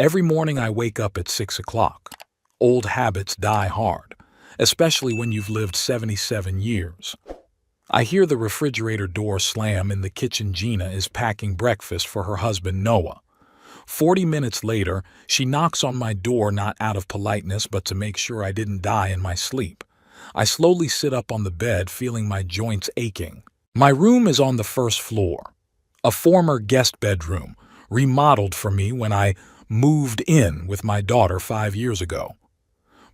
Every morning I wake up at 6 o'clock. Old habits die hard, especially when you've lived 77 years. I hear the refrigerator door slam in the kitchen. Gina is packing breakfast for her husband Noah. 40 minutes later, she knocks on my door not out of politeness but to make sure I didn't die in my sleep. I slowly sit up on the bed, feeling my joints aching. My room is on the first floor, a former guest bedroom, remodeled for me when I moved in with my daughter 5 years ago.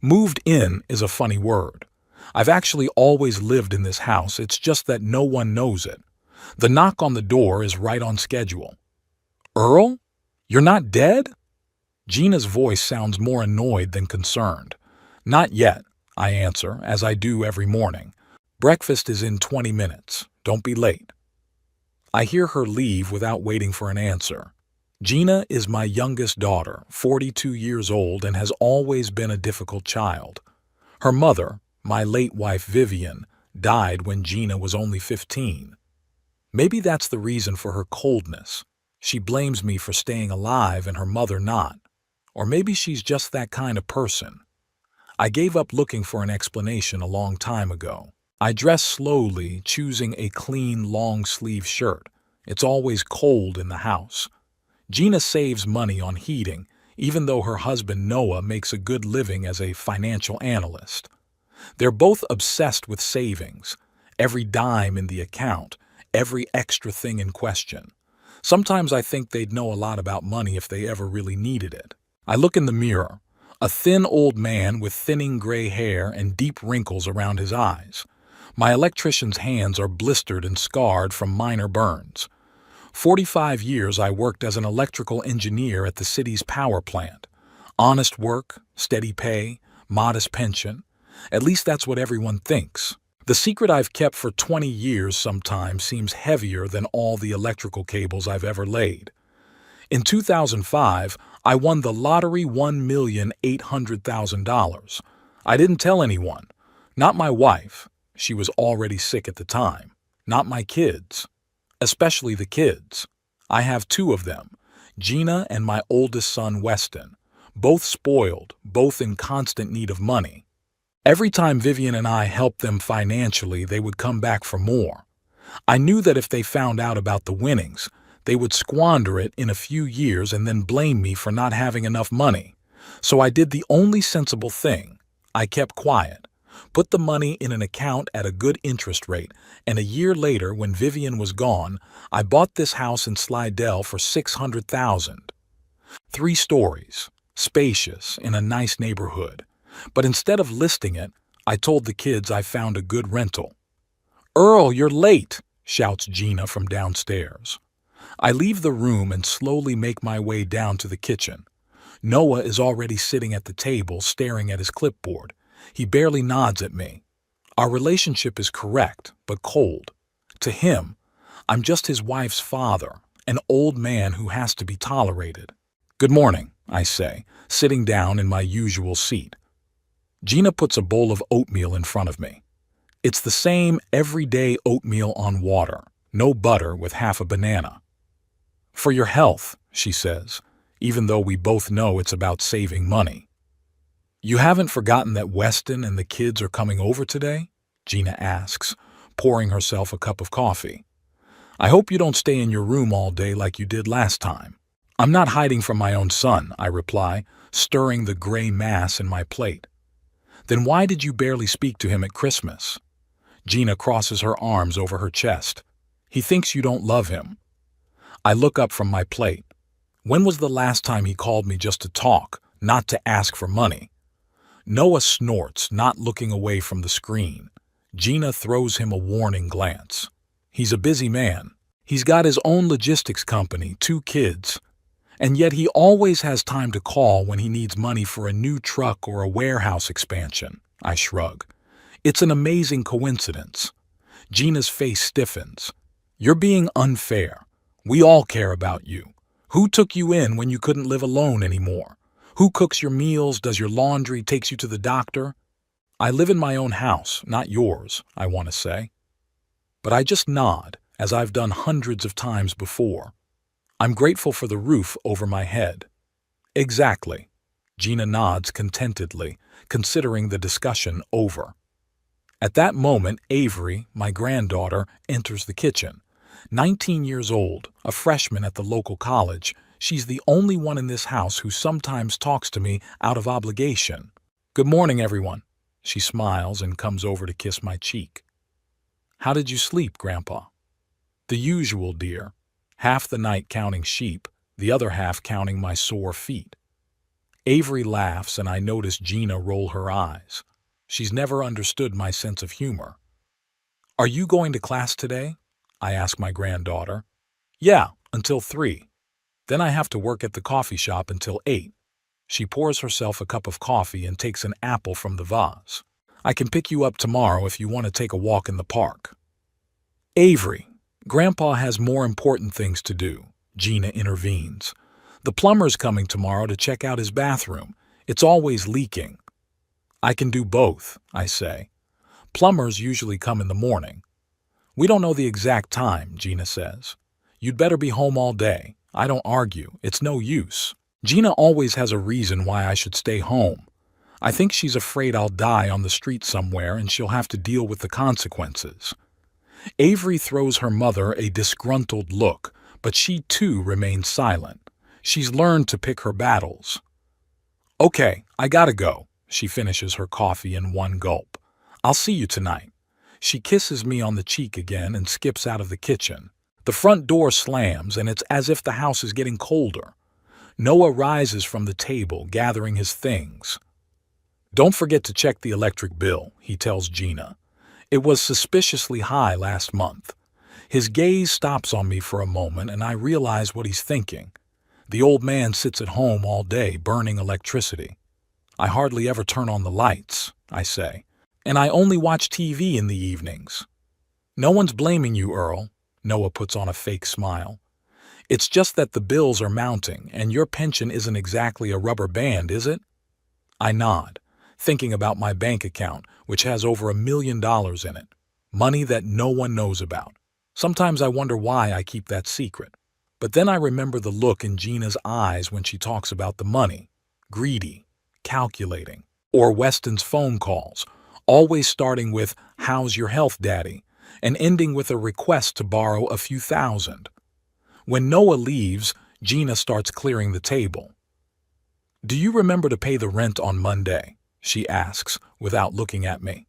Moved in is a funny word. I've actually always lived in this house, it's just that no one knows it. The knock on the door is right on schedule. "Earl? You're not dead?" Gina's voice sounds more annoyed than concerned. "Not yet," I answer, as I do every morning. "Breakfast is in 20 minutes. Don't be late." I hear her leave without waiting for an answer. Gina is my youngest daughter, 42 years old, and has always been a difficult child. Her mother, my late wife Vivian, died when Gina was only 15. Maybe that's the reason for her coldness. She blames me for staying alive and her mother not. Or maybe she's just that kind of person. I gave up looking for an explanation a long time ago. I dress slowly, choosing a clean, long-sleeve shirt. It's always cold in the house. Gina saves money on heating, even though her husband Noah makes a good living as a financial analyst. They're both obsessed with savings, every dime in the account, every extra thing in question. Sometimes I think they'd know a lot about money if they ever really needed it. I look in the mirror, a thin old man with thinning gray hair and deep wrinkles around his eyes. My electrician's hands are blistered and scarred from minor burns. 45 years I worked as an electrical engineer at the city's power plant. Honest work, steady pay, modest pension. At least that's what everyone thinks. The secret I've kept for 20 years sometimes seems heavier than all the electrical cables I've ever laid. In 2005, I won the lottery, $1,800,000. I didn't tell anyone. Not my wife. She was already sick at the time. Not my kids. Especially the kids. I have 2 of them, Gina and my oldest son Weston, both spoiled, both in constant need of money. Every time Vivian and I helped them financially, they would come back for more. I knew that if they found out about the winnings, they would squander it in a few years and then blame me for not having enough money. So I did the only sensible thing. I kept quiet. Put the money in an account at a good interest rate, and a year later, when Vivian was gone, I bought this house in Slidell for $600,000. 3 stories, spacious, in a nice neighborhood. But instead of listing it, I told the kids I found a good rental. "Earl, you're late," shouts Gina from downstairs. I leave the room and slowly make my way down to the kitchen. Noah is already sitting at the table, staring at his clipboard. He barely nods at me. Our relationship is correct, but cold. To him, I'm just his wife's father, an old man who has to be tolerated. "Good morning," I say, sitting down in my usual seat. Gina puts a bowl of oatmeal in front of me. It's the same everyday oatmeal on water, no butter, with half a banana. "For your health," she says, even though we both know it's about saving money. "You haven't forgotten that Weston and the kids are coming over today?" Gina asks, pouring herself a cup of coffee. "I hope you don't stay in your room all day like you did last time." "I'm not hiding from my own son," I reply, stirring the gray mass in my plate. "Then why did you barely speak to him at Christmas?" Gina crosses her arms over her chest. "He thinks you don't love him." I look up from my plate. When was the last time he called me just to talk, not to ask for money? Noah snorts, not looking away from the screen. Gina throws him a warning glance. He's a busy man. He's got his own logistics company, 2 kids. And yet he always has time to call when he needs money for a new truck or a warehouse expansion. I shrug. It's an amazing coincidence. Gina's face stiffens. "You're being unfair. We all care about you. Who took you in when you couldn't live alone anymore? Who cooks your meals, does your laundry, takes you to the doctor? I live in my own house, not yours," I want to say. But I just nod, as I've done hundreds of times before. I'm grateful for the roof over my head. Exactly. Gina nods contentedly, considering the discussion over. At that moment, Avery, my granddaughter, enters the kitchen. 19 years old, a freshman at the local college, she's the only one in this house who sometimes talks to me out of obligation. Good morning, everyone. She smiles and comes over to kiss my cheek. How did you sleep, Grandpa? The usual, dear. Half the night counting sheep, the other half counting my sore feet. Avery laughs and I notice Gina roll her eyes. She's never understood my sense of humor. Are you going to class today? I ask my granddaughter. Yeah, until 3. Then I have to work at the coffee shop until 8. She pours herself a cup of coffee and takes an apple from the vase. I can pick you up tomorrow if you want to take a walk in the park. Avery, Grandpa has more important things to do, Gina intervenes. The plumber's coming tomorrow to check out his bathroom. It's always leaking. I can do both, I say. Plumbers usually come in the morning. We don't know the exact time, Gina says. You'd better be home all day. I don't argue. It's no use. Gina always has a reason why I should stay home. I think she's afraid I'll die on the street somewhere and she'll have to deal with the consequences. Avery throws her mother a disgruntled look, but she too remains silent. She's learned to pick her battles. Okay, I gotta go. She finishes her coffee in one gulp. I'll see you tonight. She kisses me on the cheek again and skips out of the kitchen. The front door slams and it's as if the house is getting colder. Noah rises from the table, gathering his things. Don't forget to check the electric bill, he tells Gina. It was suspiciously high last month. His gaze stops on me for a moment and I realize what he's thinking. The old man sits at home all day burning electricity. I hardly ever turn on the lights, I say, and I only watch TV in the evenings. No one's blaming you, Earl, Noah puts on a fake smile. It's just that the bills are mounting and your pension isn't exactly a rubber band, is it? I nod, thinking about my bank account, which has over $1 million in it. Money that no one knows about. Sometimes I wonder why I keep that secret. But then I remember the look in Gina's eyes when she talks about the money. Greedy, calculating. Or Weston's phone calls, always starting with, "How's your health, Daddy?" and ending with a request to borrow a few thousand. When Noah leaves, Gina starts clearing the table. Do you remember to pay the rent on Monday? She asks, without looking at me.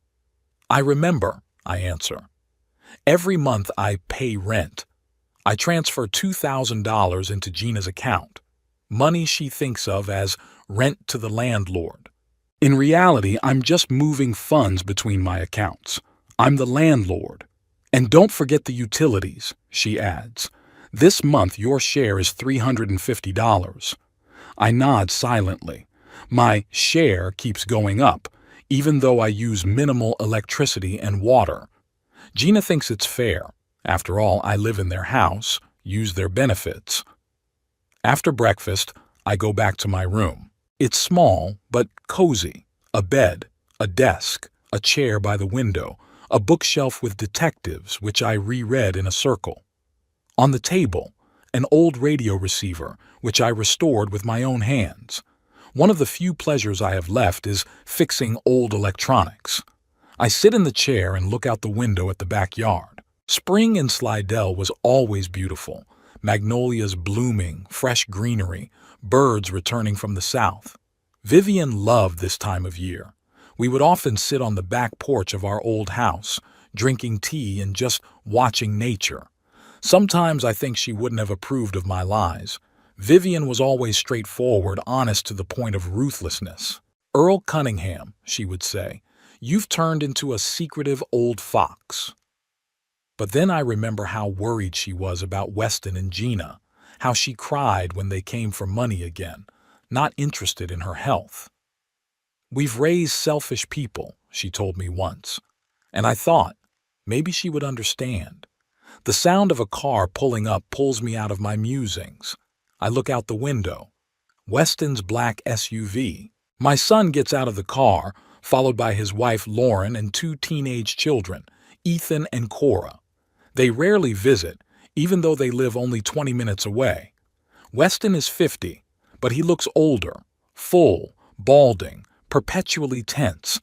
I remember, I answer. Every month I pay rent. I transfer $2,000 into Gina's account, money she thinks of as rent to the landlord. In reality, I'm just moving funds between my accounts. I'm the landlord. And don't forget the utilities, she adds. This month your share is $350. I nod silently. My share keeps going up, even though I use minimal electricity and water. Gina thinks it's fair. After all, I live in their house, use their benefits. After breakfast, I go back to my room. It's small, but cozy. A bed, a desk, a chair by the window, a bookshelf with detectives, which I reread in a circle. On the table, an old radio receiver, which I restored with my own hands. One of the few pleasures I have left is fixing old electronics. I sit in the chair and look out the window at the backyard. Spring in Slidell was always beautiful. Magnolias blooming, fresh greenery, birds returning from the south. Vivian loved this time of year. We would often sit on the back porch of our old house, drinking tea and just watching nature. Sometimes I think she wouldn't have approved of my lies. Vivian was always straightforward, honest to the point of ruthlessness. Earl Cunningham, she would say, you've turned into a secretive old fox. But then I remember how worried she was about Weston and Gina, how she cried when they came for money again, not interested in her health. We've raised selfish people, she told me once, and I thought, maybe she would understand. The sound of a car pulling up pulls me out of my musings. I look out the window. Weston's black SUV. My son gets out of the car, followed by his wife Lauren and 2 teenage children, Ethan and Cora. They rarely visit, even though they live only 20 minutes away. Weston is 50, but he looks older, full, balding, perpetually tense.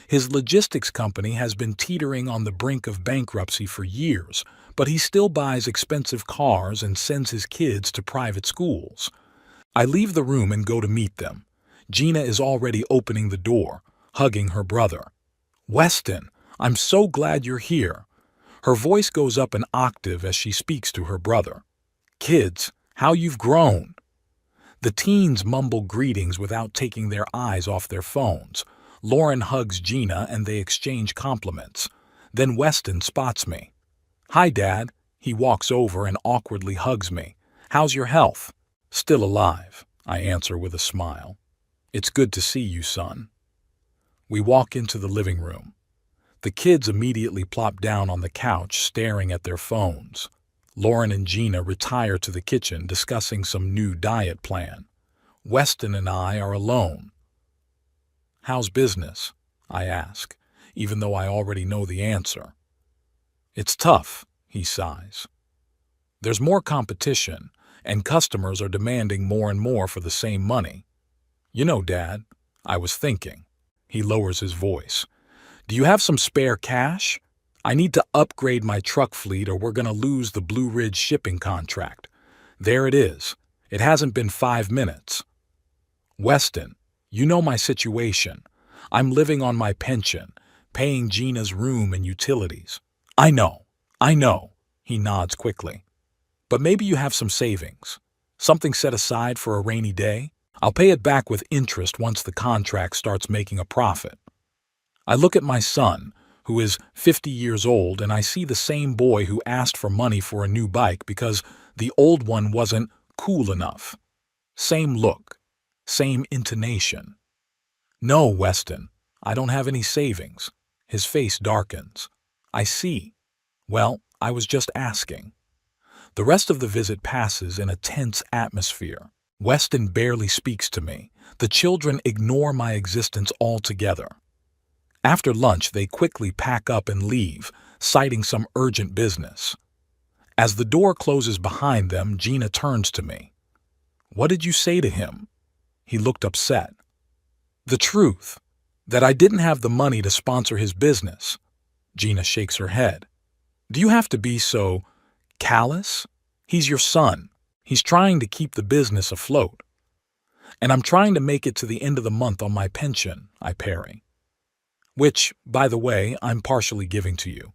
His logistics company has been teetering on the brink of bankruptcy for years, but he still buys expensive cars and sends his kids to private schools. I leave the room and go to meet them. Gina is already opening the door, hugging her brother. "Weston, I'm so glad you're here." Her voice goes up an octave as she speaks to her brother. "Kids, how you've grown." The teens mumble greetings without taking their eyes off their phones. Lauren hugs Gina and they exchange compliments. Then Weston spots me. "Hi, Dad." He walks over and awkwardly hugs me. "How's your health?" "Still alive," I answer with a smile. "It's good to see you, son." We walk into the living room. The kids immediately plop down on the couch, staring at their phones. Lauren and Gina retire to the kitchen, discussing some new diet plan. Weston and I are alone. "How's business?" I ask, even though I already know the answer. "It's tough," he sighs. "There's more competition, and customers are demanding more and more for the same money. You know, Dad, I was thinking." He lowers his voice. "Do you have some spare cash? I need to upgrade my truck fleet or we're going to lose the Blue Ridge shipping contract." There it is. It hasn't been 5 minutes. "Weston, you know my situation. I'm living on my pension, paying Gina's room and utilities." I know, he nods quickly. "But maybe you have some savings. Something set aside for a rainy day? I'll pay it back with interest once the contract starts making a profit." I look at my son, who is 50 years old, and I see the same boy who asked for money for a new bike because the old one wasn't cool enough. Same look, same intonation. "No, Weston, I don't have any savings." His face darkens. "I see. Well, I was just asking." The rest of the visit passes in a tense atmosphere. Weston barely speaks to me. The children ignore my existence altogether. After lunch, they quickly pack up and leave, citing some urgent business. As the door closes behind them, Gina turns to me. "What did you say to him?" He looked upset. "The truth, that I didn't have the money to sponsor his business." Gina shakes her head. "Do you have to be so callous? He's your son. He's trying to keep the business afloat." "And I'm trying to make it to the end of the month on my pension," I parry. "Which, by the way, I'm partially giving to you."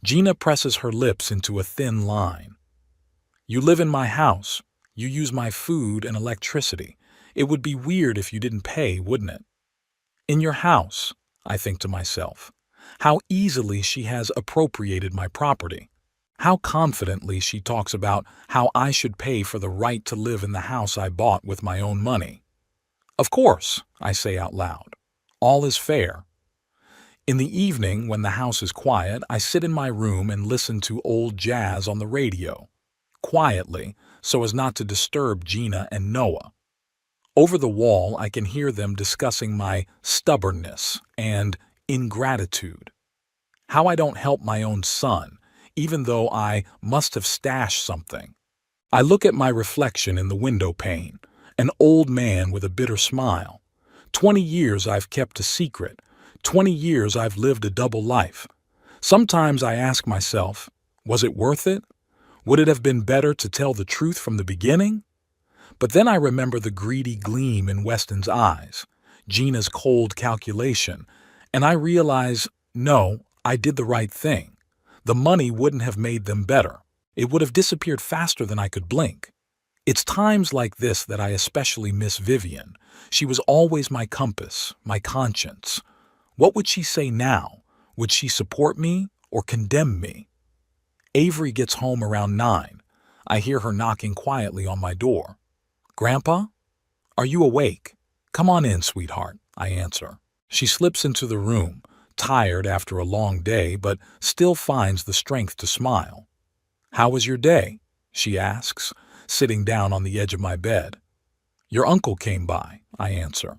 Gina presses her lips into a thin line. "You live in my house. You use my food and electricity. It would be weird if you didn't pay, wouldn't it?" In your house, I think to myself. How easily she has appropriated my property. How confidently she talks about how I should pay for the right to live in the house I bought with my own money. "Of course," I say out loud. "All is fair." In the evening, when the house is quiet, I sit in my room and listen to old jazz on the radio, quietly, so as not to disturb Gina and Noah. Over the wall, I can hear them discussing my stubbornness and ingratitude. How I don't help my own son, even though I must have stashed something. I look at my reflection in the window pane, an old man with a bitter smile. 20 years I've kept a secret. 20 years I've lived a double life. Sometimes I ask myself, was it worth it? Would it have been better to tell the truth from the beginning? But then I remember the greedy gleam in Weston's eyes, Gina's cold calculation, and I realize, no, I did the right thing. The money wouldn't have made them better. It would have disappeared faster than I could blink. It's times like this that I especially miss Vivian. She was always my compass, my conscience. What would she say now? Would she support me or condemn me? Avery gets home around 9. I hear her knocking quietly on my door. "Grandpa? Are you awake? Come on in, sweetheart," I answer. She slips into the room, tired after a long day, but still finds the strength to smile. "How was your day?" she asks, sitting down on the edge of my bed. "Your uncle came by," I answer.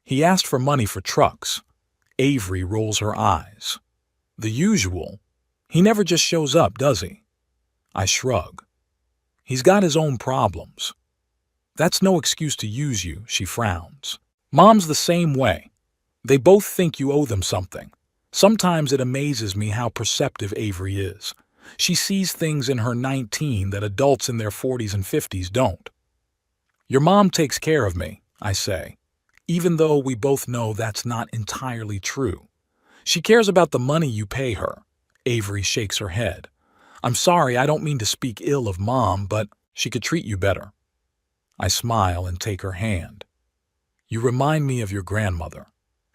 "He asked for money for trucks." Avery rolls her eyes. "The usual. He never just shows up, does he?" I shrug. "He's got his own problems." That's no excuse to use you, she frowns. Mom's the same way. They both think you owe them something. Sometimes it amazes me how perceptive Avery is. She sees things in her 19 that adults in their 40s and 50s don't. Your mom takes care of me, I say, even though we both know that's not entirely true. She cares about the money you pay her. Avery shakes her head. I'm sorry, I don't mean to speak ill of Mom, but she could treat you better. I smile and take her hand. You remind me of your grandmother.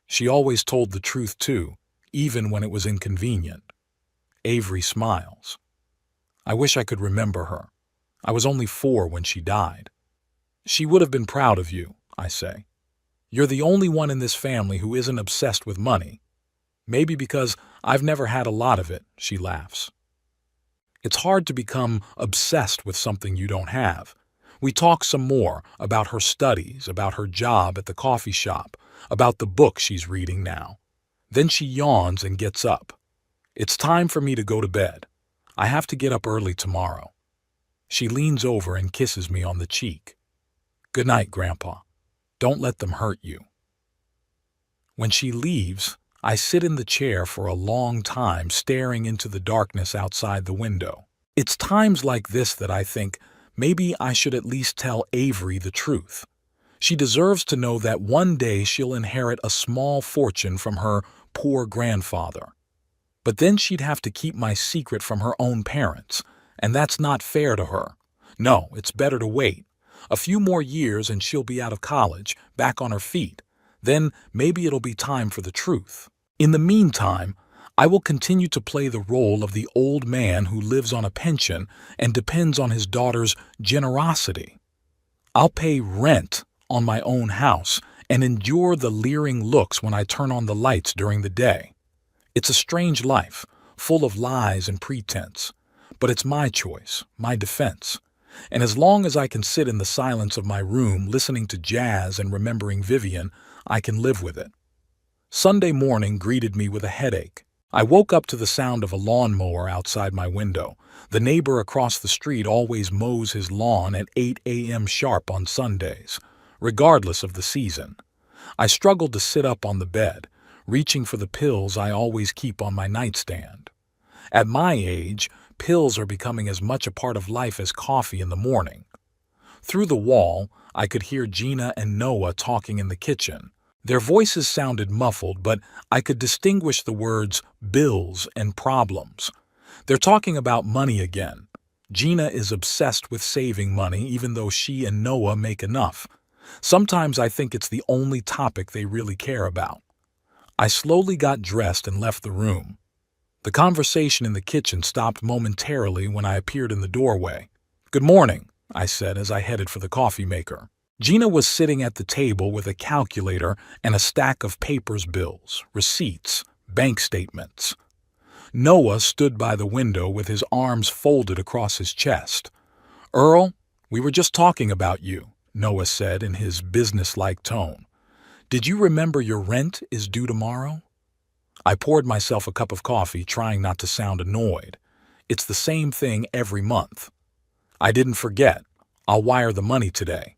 She always told the truth too, even when it was inconvenient. Avery smiles. I wish I could remember her. I was only 4 when she died. She would have been proud of you, I say. You're the only one in this family who isn't obsessed with money. Maybe because I've never had a lot of it, she laughs. It's hard to become obsessed with something you don't have. We talk some more about her studies, about her job at the coffee shop, about the book she's reading now. Then she yawns and gets up. It's time for me to go to bed. I have to get up early tomorrow. She leans over and kisses me on the cheek. Good night, Grandpa. Don't let them hurt you. When she leaves, I sit in the chair for a long time staring into the darkness outside the window. It's times like this that I think maybe I should at least tell Avery the truth. She deserves to know that one day she'll inherit a small fortune from her poor grandfather. But then she'd have to keep my secret from her own parents, and that's not fair to her. No, it's better to wait. A few more years and she'll be out of college, back on her feet. Then maybe it'll be time for the truth. In the meantime, I will continue to play the role of the old man who lives on a pension and depends on his daughter's generosity. I'll pay rent on my own house and endure the leering looks when I turn on the lights during the day. It's a strange life, full of lies and pretense, but it's my choice, my defense. And as long as I can sit in the silence of my room listening to jazz and remembering Vivian, I can live with it. Sunday morning greeted me with a headache. I woke up to the sound of a lawnmower outside my window. The neighbor across the street always mows his lawn at 8 a.m. sharp on Sundays, regardless of the season. I struggled to sit up on the bed, reaching for the pills I always keep on my nightstand. At my age, pills are becoming as much a part of life as coffee in the morning. Through the wall, I could hear Gina and Noah talking in the kitchen. Their voices sounded muffled, but I could distinguish the words bills and problems. They're talking about money again. Gina is obsessed with saving money even though she and Noah make enough. Sometimes I think it's the only topic they really care about. I slowly got dressed and left the room. The conversation in the kitchen stopped momentarily when I appeared in the doorway. Good morning, I said as I headed for the coffee maker. Gina was sitting at the table with a calculator and a stack of papers, bills, receipts, bank statements. Noah stood by the window with his arms folded across his chest. Earl, we were just talking about you, Noah said in his businesslike tone. Did you remember your rent is due tomorrow? I poured myself a cup of coffee, trying not to sound annoyed. It's the same thing every month. I didn't forget. I'll wire the money today.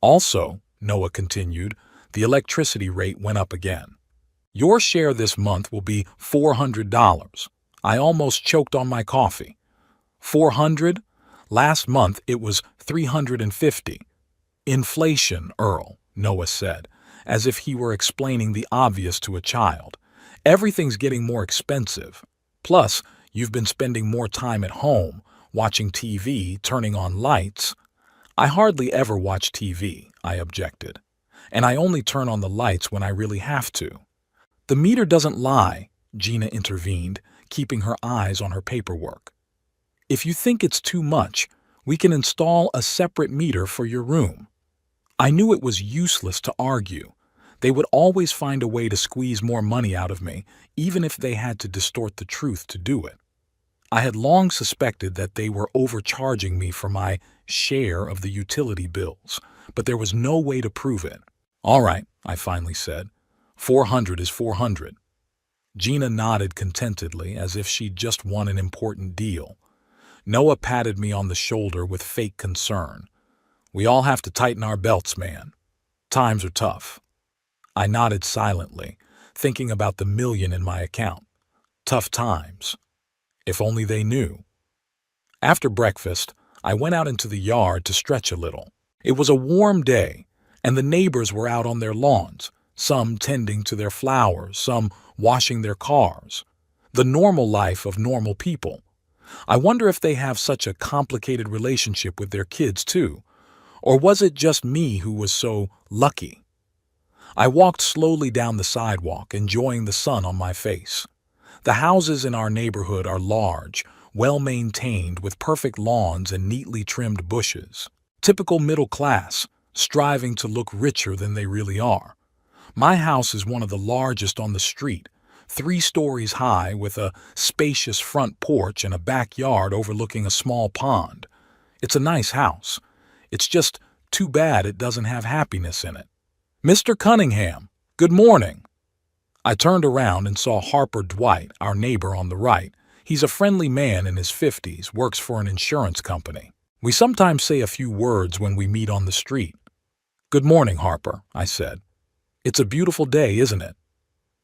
Also, Noah continued, the electricity rate went up again. Your share this month will be $400. I almost choked on my coffee. $400? Last month it was $350. Inflation, Earl, Noah said, as if he were explaining the obvious to a child. Everything's getting more expensive. Plus, you've been spending more time at home, watching TV, turning on lights. I hardly ever watch TV, I objected. And I only turn on the lights when I really have to. The meter doesn't lie, Gina intervened, keeping her eyes on her paperwork. If you think it's too much, we can install a separate meter for your room. I knew it was useless to argue. They would always find a way to squeeze more money out of me, even if they had to distort the truth to do it. I had long suspected that they were overcharging me for my share of the utility bills, but there was no way to prove it. All right, I finally said. 400 is 400. Gina nodded contentedly as if she'd just won an important deal. Noah patted me on the shoulder with fake concern. We all have to tighten our belts, man. Times are tough. I nodded silently, thinking about the million in my account. Tough times. If only they knew. After breakfast, I went out into the yard to stretch a little. It was a warm day, and the neighbors were out on their lawns, some tending to their flowers, some washing their cars. The normal life of normal people. I wonder if they have such a complicated relationship with their kids too, or was it just me who was so lucky? I walked slowly down the sidewalk, enjoying the sun on my face. The houses in our neighborhood are large, well-maintained with perfect lawns and neatly trimmed bushes. Typical middle class, striving to look richer than they really are. My house is one of the largest on the street, 3 stories high with a spacious front porch and a backyard overlooking a small pond. It's a nice house. It's just too bad it doesn't have happiness in it. Mr. Cunningham, good morning. I turned around and saw Harper Dwight, our neighbor on the right. He's a friendly man in his 50s, works for an insurance company. We sometimes say a few words when we meet on the street. Good morning, Harper, I said. It's a beautiful day, isn't it?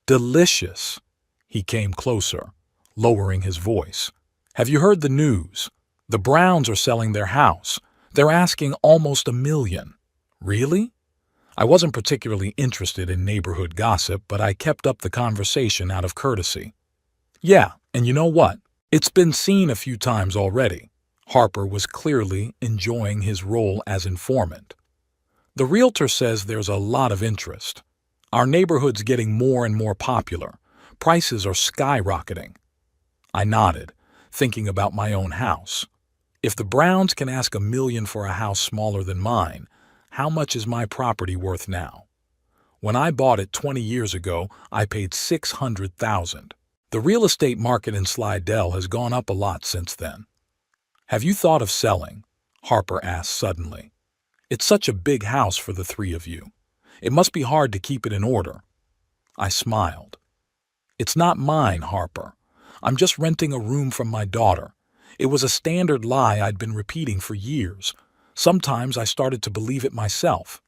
Delicious. He came closer, lowering his voice. Have you heard the news? The Browns are selling their house. They're asking almost $1 million. Really? I wasn't particularly interested in neighborhood gossip, but I kept up the conversation out of courtesy. Yeah, and you know what? It's been seen a few times already. Harper was clearly enjoying his role as informant. The realtor says there's a lot of interest. Our neighborhood's getting more and more popular. Prices are skyrocketing. I nodded, thinking about my own house. If the Browns can ask $1 million for a house smaller than mine, how much is my property worth now? When I bought it 20 years ago, I paid $600,000. The real estate market in Slidell has gone up a lot since then. Have you thought of selling? Harper asked suddenly. It's such a big house for the 3 of you. It must be hard to keep it in order. I smiled. It's not mine, Harper. I'm just renting a room from my daughter. It was a standard lie I'd been repeating for years. Sometimes I started to believe it myself.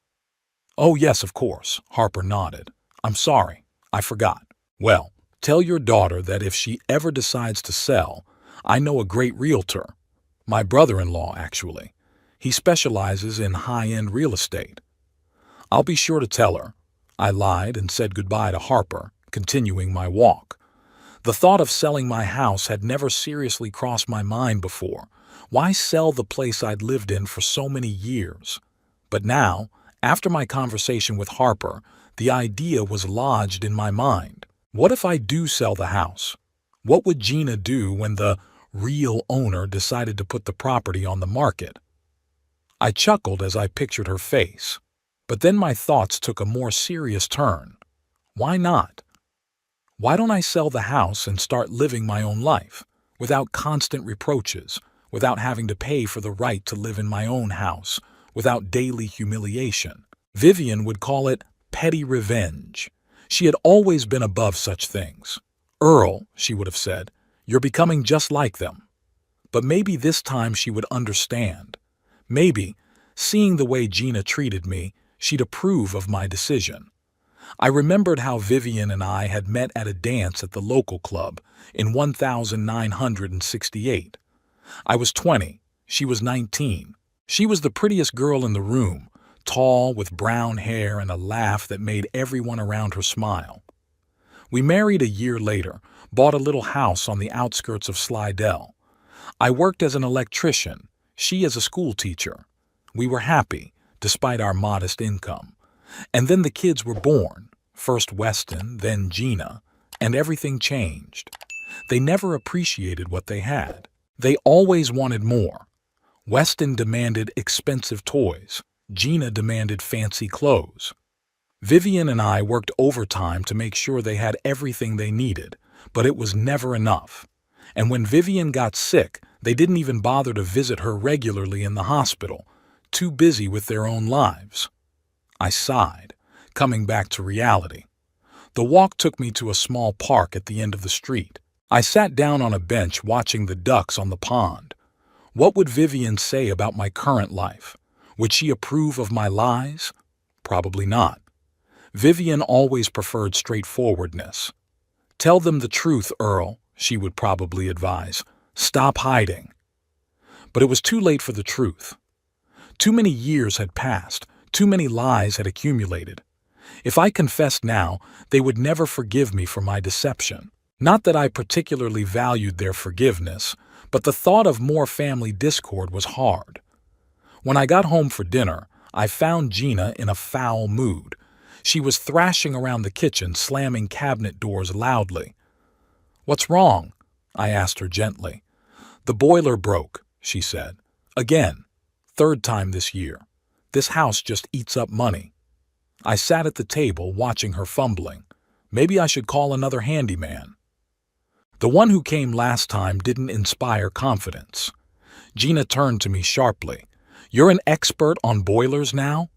Oh, yes, of course, Harper nodded. I'm sorry, I forgot. Well, tell your daughter that if she ever decides to sell, I know a great realtor. My brother-in-law, actually. He specializes in high-end real estate. I'll be sure to tell her. I lied and said goodbye to Harper, continuing my walk. The thought of selling my house had never seriously crossed my mind before. Why sell the place I'd lived in for so many years? But now, after my conversation with Harper, the idea was lodged in my mind. What if I do sell the house? What would Gina do when the real owner decided to put the property on the market? I chuckled as I pictured her face. But then my thoughts took a more serious turn. Why not? Why don't I sell the house and start living my own life, without constant reproaches, without having to pay for the right to live in my own house, without daily humiliation? Vivian would call it petty revenge. She had always been above such things. Earl, she would have said, you're becoming just like them. But maybe this time she would understand. Maybe, seeing the way Gina treated me, she'd approve of my decision. I remembered how Vivian and I had met at a dance at the local club in 1968. I was 20, she was 19. She was the prettiest girl in the room, tall with brown hair and a laugh that made everyone around her smile. We married a year later, bought a little house on the outskirts of Slidell. I worked as an electrician, she as a school teacher. We were happy, despite our modest income. And then the kids were born, first Weston, then Gina, and everything changed. They never appreciated what they had. They always wanted more. Weston demanded expensive toys. Gina demanded fancy clothes. Vivian and I worked overtime to make sure they had everything they needed, but it was never enough. And when Vivian got sick, they didn't even bother to visit her regularly in the hospital, too busy with their own lives. I sighed, coming back to reality. The walk took me to a small park at the end of the street. I sat down on a bench watching the ducks on the pond. What would Vivian say about my current life? Would she approve of my lies? Probably not. Vivian always preferred straightforwardness. Tell them the truth, Earl, she would probably advise. Stop hiding. But it was too late for the truth. Too many years had passed, too many lies had accumulated. If I confessed now, they would never forgive me for my deception. Not that I particularly valued their forgiveness, but the thought of more family discord was hard. When I got home for dinner, I found Gina in a foul mood. She was thrashing around the kitchen, slamming cabinet doors loudly. "What's wrong?" I asked her gently. "The boiler broke," she said. "Again. Third time this year. This house just eats up money." I sat at the table watching her fumbling. Maybe I should call another handyman. The one who came last time didn't inspire confidence. Gina turned to me sharply. "You're an expert on boilers now?"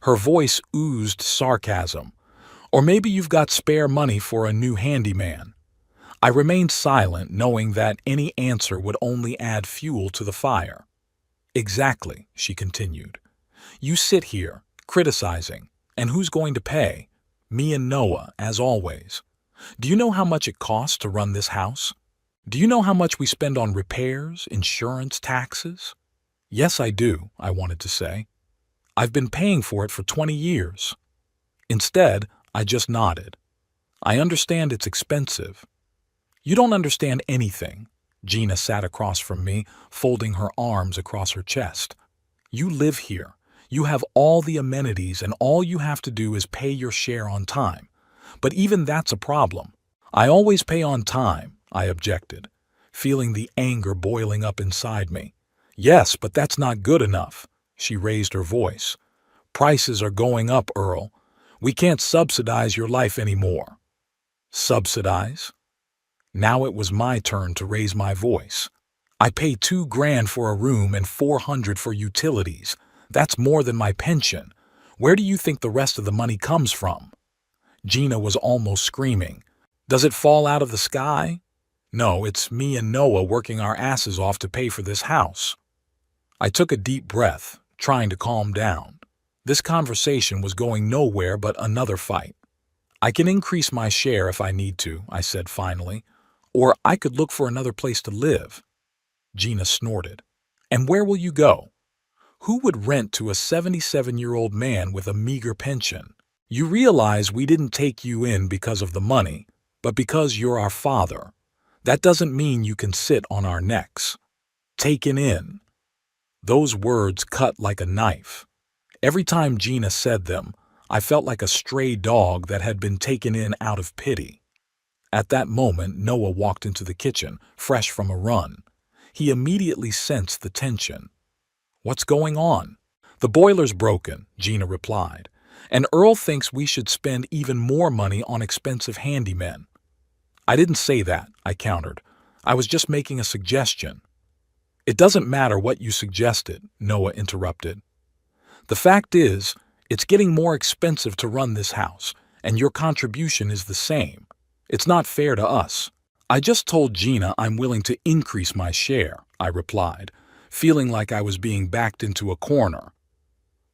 Her voice oozed sarcasm. "Or maybe you've got spare money for a new handyman." I remained silent, knowing that any answer would only add fuel to the fire. "Exactly," she continued. "You sit here, criticizing, and who's going to pay? Me and Noah, as always. Do you know how much it costs to run this house? Do you know how much we spend on repairs, insurance, taxes?" "Yes, I do," I wanted to say. "I've been paying for it for 20 years. Instead, I just nodded. "I understand it's expensive." "You don't understand anything." Gina sat across from me, folding her arms across her chest. "You live here. You have all the amenities, and all you have to do is pay your share on time. But even that's a problem." "I always pay on time," I objected, feeling the anger boiling up inside me. "Yes, but that's not good enough." She raised her voice. "Prices are going up, Earl. We can't subsidize your life anymore." Subsidize? Now it was my turn to raise my voice. "I pay $2,000 for a room and $400 for utilities. That's more than my pension. Where do you think the rest of the money comes from?" Gina was almost screaming. "Does it fall out of the sky?" "No, it's me and Noah working our asses off to pay for this house." I took a deep breath, trying to calm down. This conversation was going nowhere but another fight. "I can increase my share if I need to," I said finally. "Or I could look for another place to live." Gina snorted. "And where will you go? Who would rent to a 77-year-old man with a meager pension? You realize we didn't take you in because of the money, but because you're our father. That doesn't mean you can sit on our necks." "Taken in." Those words cut like a knife. Every time Gina said them, I felt like a stray dog that had been taken in out of pity. At that moment, Noah walked into the kitchen, fresh from a run. He immediately sensed the tension. "What's going on?" "The boiler's broken," Gina replied, "and Earl thinks we should spend even more money on expensive handymen." "I didn't say that," I countered. "I was just making a suggestion." "It doesn't matter what you suggested," Noah interrupted. "The fact is, it's getting more expensive to run this house, and your contribution is the same. It's not fair to us." "I just told Gina I'm willing to increase my share," I replied, feeling like I was being backed into a corner.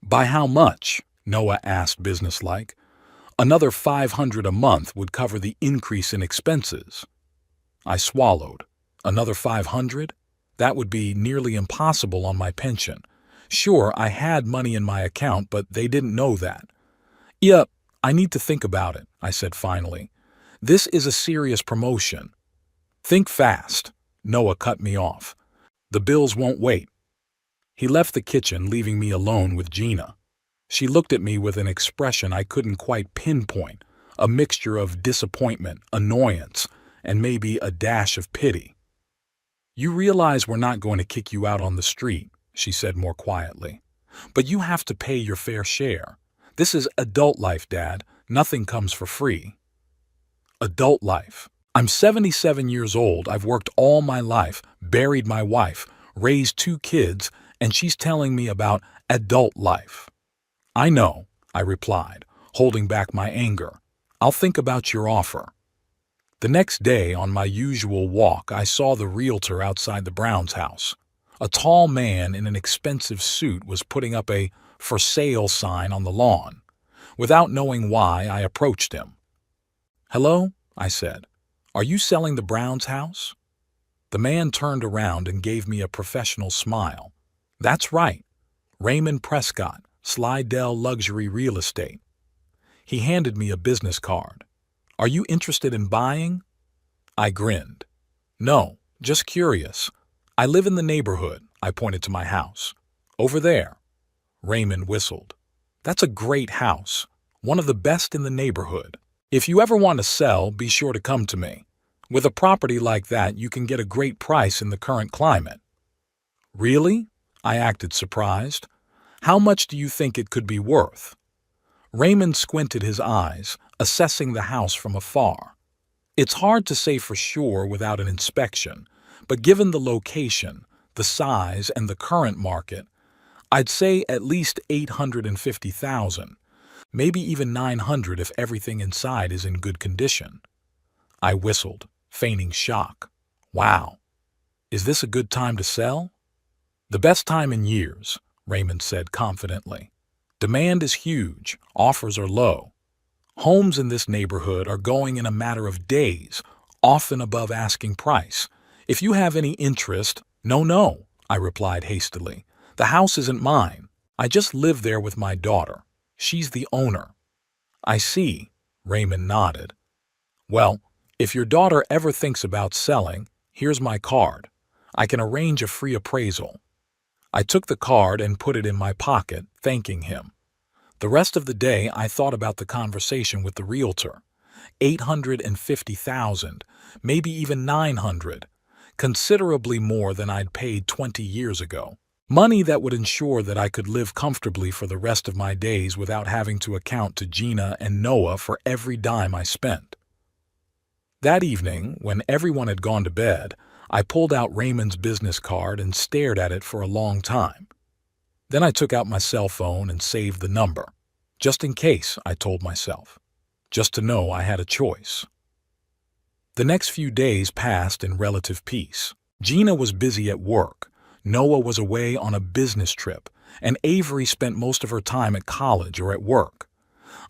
"By how much?" Noah asked businesslike. "Another $500 a month would cover the increase in expenses." I swallowed. Another $500? That would be nearly impossible on my pension. Sure, I had money in my account, but they didn't know that. "Yeah, I need to think about it," I said finally. "This is a serious promotion." "Think fast." Noah cut me off. "The bills won't wait." He left the kitchen, leaving me alone with Gina. She looked at me with an expression I couldn't quite pinpoint, a mixture of disappointment, annoyance, and maybe a dash of pity. "You realize we're not going to kick you out on the street," she said more quietly. "But you have to pay your fair share. This is adult life, Dad. Nothing comes for free." Adult life. I'm 77 years old, I've worked all my life, buried my wife, raised 2 kids, and she's telling me about adult life. "I know," I replied, holding back my anger. "I'll think about your offer." The next day, on my usual walk, I saw the realtor outside the Browns' house. A tall man in an expensive suit was putting up a "for sale" sign on the lawn. Without knowing why, I approached him. "Hello," I said. "Are you selling the Browns' house?" The man turned around and gave me a professional smile. "That's right. Raymond Prescott, Slidell Luxury Real Estate." He handed me a business card. "Are you interested in buying?" I grinned. "No, just curious. I live in the neighborhood." I pointed to my house. "Over there." Raymond whistled. "That's a great house. One of the best in the neighborhood. If you ever want to sell, be sure to come to me. With a property like that, you can get a great price in the current climate." "Really?" I acted surprised. "How much do you think it could be worth?" Raymond squinted his eyes, assessing the house from afar. "It's hard to say for sure without an inspection, but given the location, the size, and the current market, I'd say at least 850,000, maybe even 900 if everything inside is in good condition." I whistled, feigning shock. "Wow. Is this a good time to sell?" "The best time in years," Raymond said confidently. "Demand is huge, offers are low. Homes in this neighborhood are going in a matter of days, often above asking price. If you have any interest—" No, I replied hastily. "The house isn't mine. I just live there with my daughter. She's the owner." "I see," Raymond nodded. "Well, if your daughter ever thinks about selling, here's my card. I can arrange a free appraisal." I took the card and put it in my pocket, thanking him. The rest of the day I thought about the conversation with the realtor. 850,000, maybe even 900, considerably more than I'd paid 20 years ago. Money that would ensure that I could live comfortably for the rest of my days without having to account to Gina and Noah for every dime I spent. That evening, when everyone had gone to bed, I pulled out Raymond's business card and stared at it for a long time. Then I took out my cell phone and saved the number. Just in case, I told myself. Just to know I had a choice. The next few days passed in relative peace. Gina was busy at work, Noah was away on a business trip, and Avery spent most of her time at college or at work.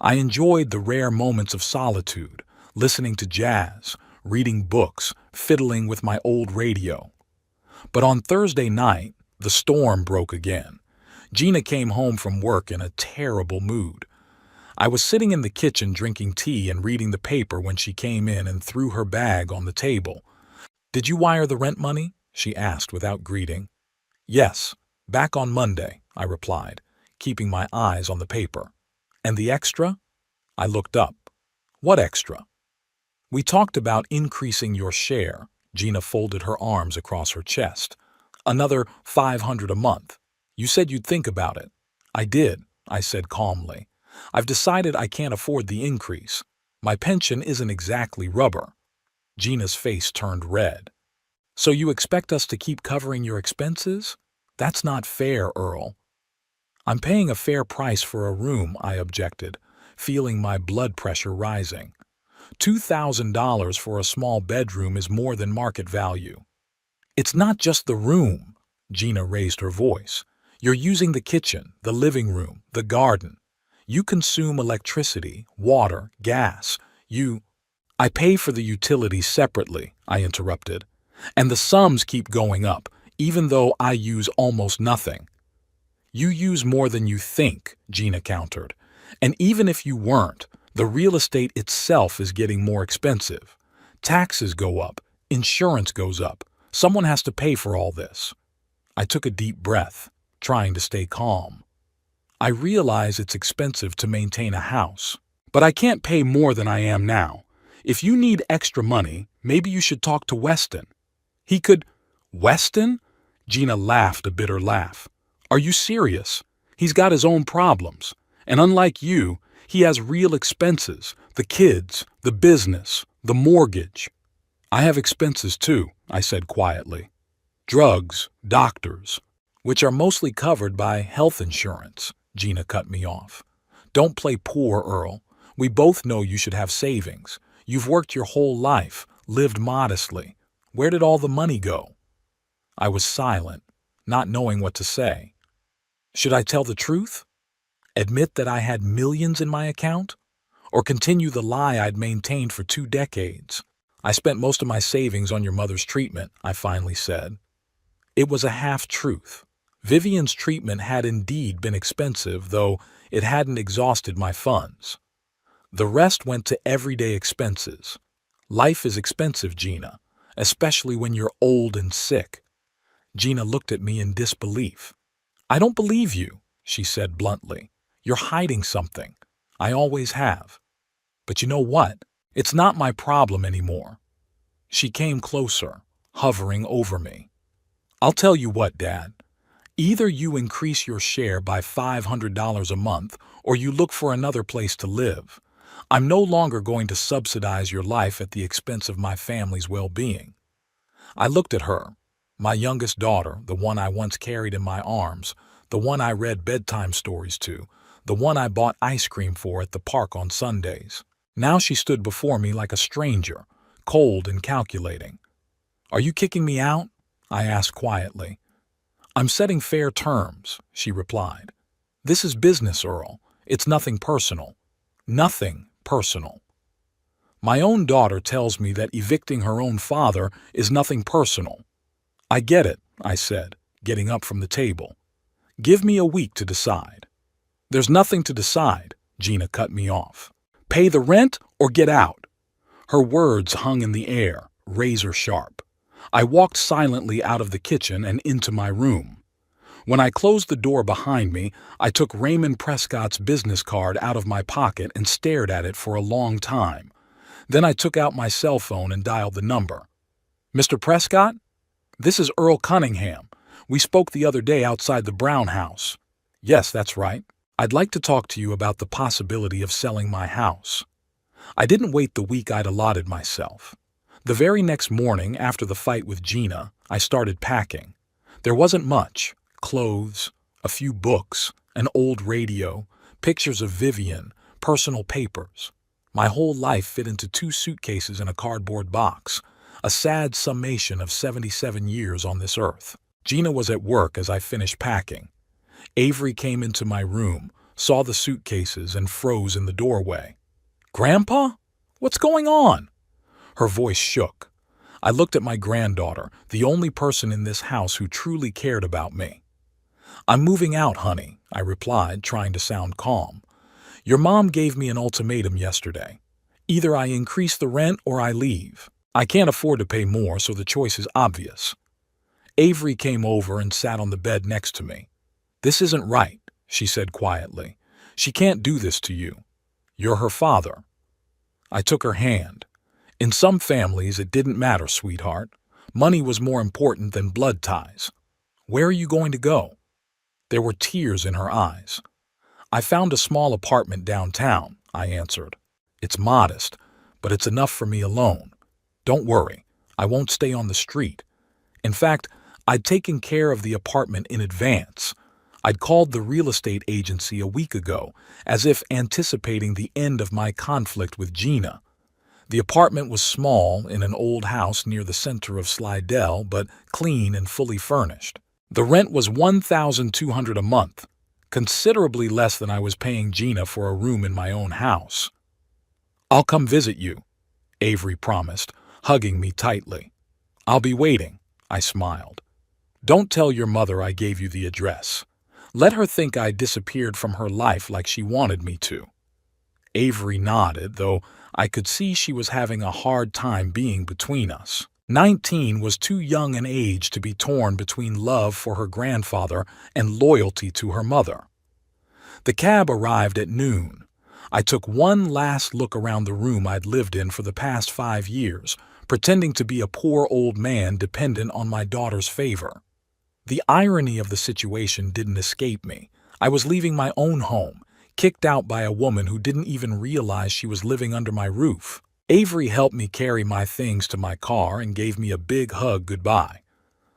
I enjoyed the rare moments of solitude, listening to jazz, reading books, fiddling with my old radio. But on Thursday night, the storm broke again. Gina came home from work in a terrible mood. I was sitting in the kitchen drinking tea and reading the paper when she came in and threw her bag on the table. "Did you wire the rent money?" she asked without greeting. "Yes, back on Monday," I replied, keeping my eyes on the paper. "And the extra?" I looked up. "What extra?" "We talked about increasing your share." Gina folded her arms across her chest. "Another 500 a month. You said you'd think about it." "I did," I said calmly. "I've decided I can't afford the increase. My pension isn't exactly rubber." Gina's face turned red. "So you expect us to keep covering your expenses? That's not fair, Earl." "I'm paying a fair price for a room," I objected, feeling my blood pressure rising. $2,000 for a small bedroom is more than market value. "It's not just the room," Gina raised her voice. "You're using the kitchen, the living room, the garden. You consume electricity, water, gas. "I pay for the utilities separately," I interrupted. "And the sums keep going up, even though I use almost nothing." "You use more than you think," Gina countered. "And even if you weren't, the real estate itself is getting more expensive. Taxes go up, insurance goes up. Someone has to pay for all this." I took a deep breath, trying to stay calm. "I realize it's expensive to maintain a house, but I can't pay more than I am now. If you need extra money, maybe you should talk to Weston. He could—" "Weston?" Gina laughed a bitter laugh. "Are you serious? He's got his own problems. And unlike you, he has real expenses, the kids, the business, the mortgage." "I have expenses too," I said quietly. "Drugs, doctors, which are mostly covered by health insurance." Gina cut me off. "Don't play poor, Earl. We both know you should have savings. You've worked your whole life, lived modestly. Where did all the money go?" I was silent. not knowing what to say. Should I tell the truth? Admit that I had millions in my account? Or continue the lie I'd maintained for 2 decades? I spent most of my savings on your mother's treatment, I finally said. It was a half-truth. Vivian's treatment had indeed been expensive, though it hadn't exhausted my funds. The rest went to everyday expenses. Life is expensive, Gina, especially when you're old and sick. Gina looked at me in disbelief. I don't believe you, she said bluntly. You're hiding something. I always have. But you know what? It's not my problem anymore. She came closer, hovering over me. I'll tell you what, Dad. Either you increase your share by $500 a month, or you look for another place to live. I'm no longer going to subsidize your life at the expense of my family's well-being. I looked at her, my youngest daughter, the one I once carried in my arms, the one I read bedtime stories to, the one I bought ice cream for at the park on Sundays. Now she stood before me like a stranger, cold and calculating. Are you kicking me out? I asked quietly. I'm setting fair terms, she replied. This is business, Earl. It's nothing personal. Nothing personal. My own daughter tells me that evicting her own father is nothing personal. I get it, I said, getting up from the table. Give me a week to decide. There's nothing to decide, Gina cut me off. Pay the rent or get out. Her words hung in the air, razor sharp. I walked silently out of the kitchen and into my room. When I closed the door behind me, I took Raymond Prescott's business card out of my pocket and stared at it for a long time. Then I took out my cell phone and dialed the number. Mr. Prescott? This is Earl Cunningham. We spoke the other day outside the Brown house. Yes, that's right. I'd like to talk to you about the possibility of selling my house. I didn't wait the week I'd allotted myself. The very next morning, after the fight with Gina, I started packing. There wasn't much. Clothes, a few books, an old radio, pictures of Vivian, personal papers. My whole life fit into 2 suitcases in a cardboard box, a sad summation of 77 years on this earth. Gina was at work as I finished packing. Avery came into my room, saw the suitcases, and froze in the doorway. Grandpa? What's going on? Her voice shook. I looked at my granddaughter, the only person in this house who truly cared about me. I'm moving out, honey, I replied, trying to sound calm. Your mom gave me an ultimatum yesterday. Either I increase the rent or I leave. I can't afford to pay more, so the choice is obvious. Avery came over and sat on the bed next to me. This isn't right, she said quietly. She can't do this to you. You're her father. I took her hand. In some families, it didn't matter, sweetheart. Money was more important than blood ties. Where are you going to go? There were tears in her eyes. I found a small apartment downtown, I answered. It's modest, but it's enough for me alone. Don't worry, I won't stay on the street. In fact, I'd taken care of the apartment in advance. I'd called the real estate agency a week ago, as if anticipating the end of my conflict with Gina. The apartment was small in an old house near the center of Slidell, but clean and fully furnished. The rent was $1,200 a month, considerably less than I was paying Gina for a room in my own house. I'll come visit you, Avery promised, hugging me tightly. I'll be waiting, I smiled. Don't tell your mother I gave you the address. Let her think I disappeared from her life like she wanted me to. Avery nodded, though I could see she was having a hard time being between us. 19 was too young an age to be torn between love for her grandfather and loyalty to her mother. The cab arrived at noon. I took one last look around the room I'd lived in for the past 5 years, pretending to be a poor old man dependent on my daughter's favor. The irony of the situation didn't escape me. I was leaving my own home, kicked out by a woman who didn't even realize she was living under my roof. Avery helped me carry my things to my car and gave me a big hug goodbye.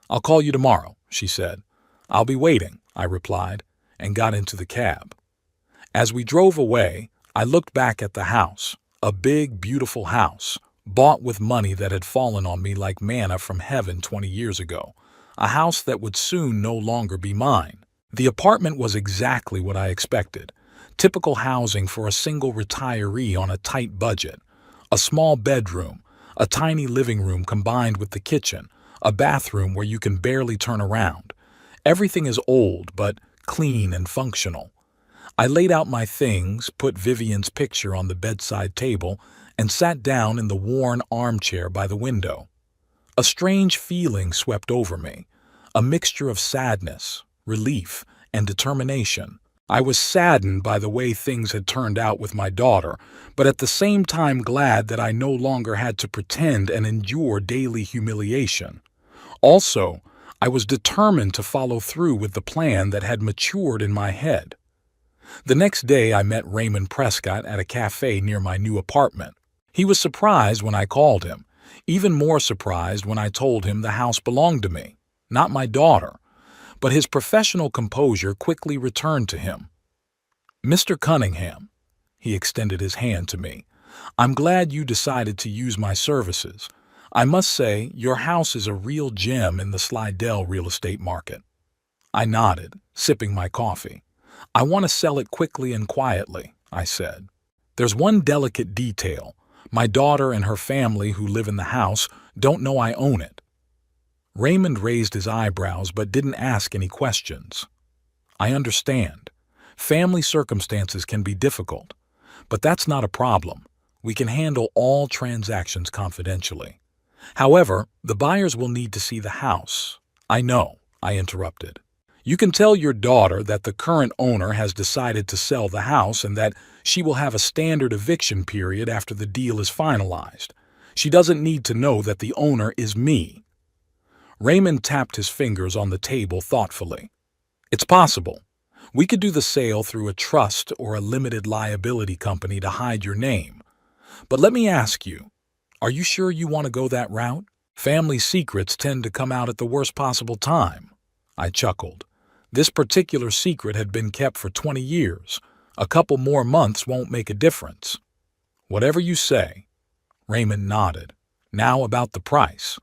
I'll call you tomorrow, she said. I'll be waiting, I replied, and got into the cab. As we drove away, I looked back at the house, a big, beautiful house, bought with money that had fallen on me like manna from heaven 20 years ago. a house that would soon no longer be mine. The apartment was exactly what I expected. Typical housing for a single retiree on a tight budget. A small bedroom, a tiny living room combined with the kitchen, a bathroom where you can barely turn around. Everything is old but clean and functional. I laid out my things, put Vivian's picture on the bedside table, and sat down in the worn armchair by the window. A strange feeling swept over me, a mixture of sadness, relief, and determination. I was saddened by the way things had turned out with my daughter, but at the same time glad that I no longer had to pretend and endure daily humiliation. Also, I was determined to follow through with the plan that had matured in my head. The next day I met Raymond Prescott at a cafe near my new apartment. He was surprised when I called him, even more surprised when I told him the house belonged to me, not my daughter. But his professional composure quickly returned to him. "Mr. Cunningham," he extended his hand to me, "I'm glad you decided to use my services. I must say, your house is a real gem in the Slidell real estate market." I nodded, sipping my coffee. "I want to sell it quickly and quietly," I said. "There's one delicate detail. My daughter and her family who live in the house don't know I own it." Raymond raised his eyebrows but didn't ask any questions. "I understand. Family circumstances can be difficult, but that's not a problem. We can handle all transactions confidentially. However, the buyers will need to see the house." "I know," I interrupted. "You can tell your daughter that the current owner has decided to sell the house and that she will have a standard eviction period after the deal is finalized. She doesn't need to know that the owner is me." Raymond tapped his fingers on the table thoughtfully. "It's possible. We could do the sale through a trust or a limited liability company to hide your name. But let me ask you, are you sure you want to go that route? Family secrets tend to come out at the worst possible time." I chuckled. This particular secret had been kept for 20 years. A couple more months won't make a difference. "Whatever you say." Raymond nodded. "Now about the price.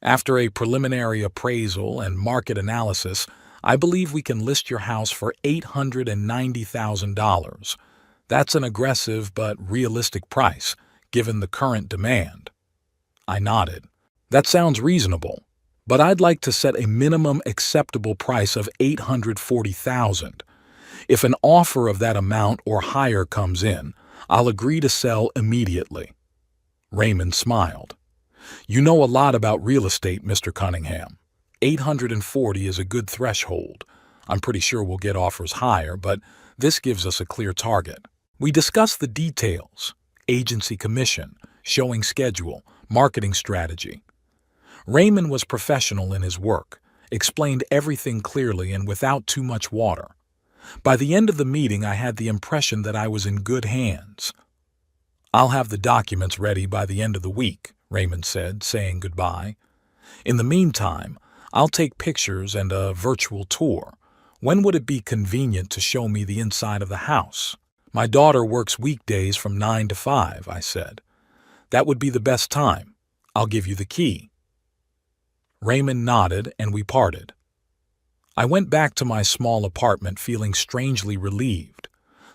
After a preliminary appraisal and market analysis, I believe we can list your house for $890,000. That's an aggressive but realistic price, given the current demand." I nodded. "That sounds reasonable, but I'd like to set a minimum acceptable price of $840,000. If an offer of that amount or higher comes in, I'll agree to sell immediately." Raymond smiled. "You know a lot about real estate, Mr. Cunningham. 840 is a good threshold. I'm pretty sure we'll get offers higher, but this gives us a clear target." We discussed the details: agency commission, showing schedule, marketing strategy. Raymond was professional in his work, explained everything clearly and without too much water. By the end of the meeting, I had the impression that I was in good hands. "I'll have the documents ready by the end of the week," Raymond said, saying goodbye. "In the meantime, I'll take pictures and a virtual tour. When would it be convenient to show me the inside of the house?" "My daughter works weekdays from 9 to 5, I said. "That would be the best time. I'll give you the key." Raymond nodded and we parted. I went back to my small apartment feeling strangely relieved.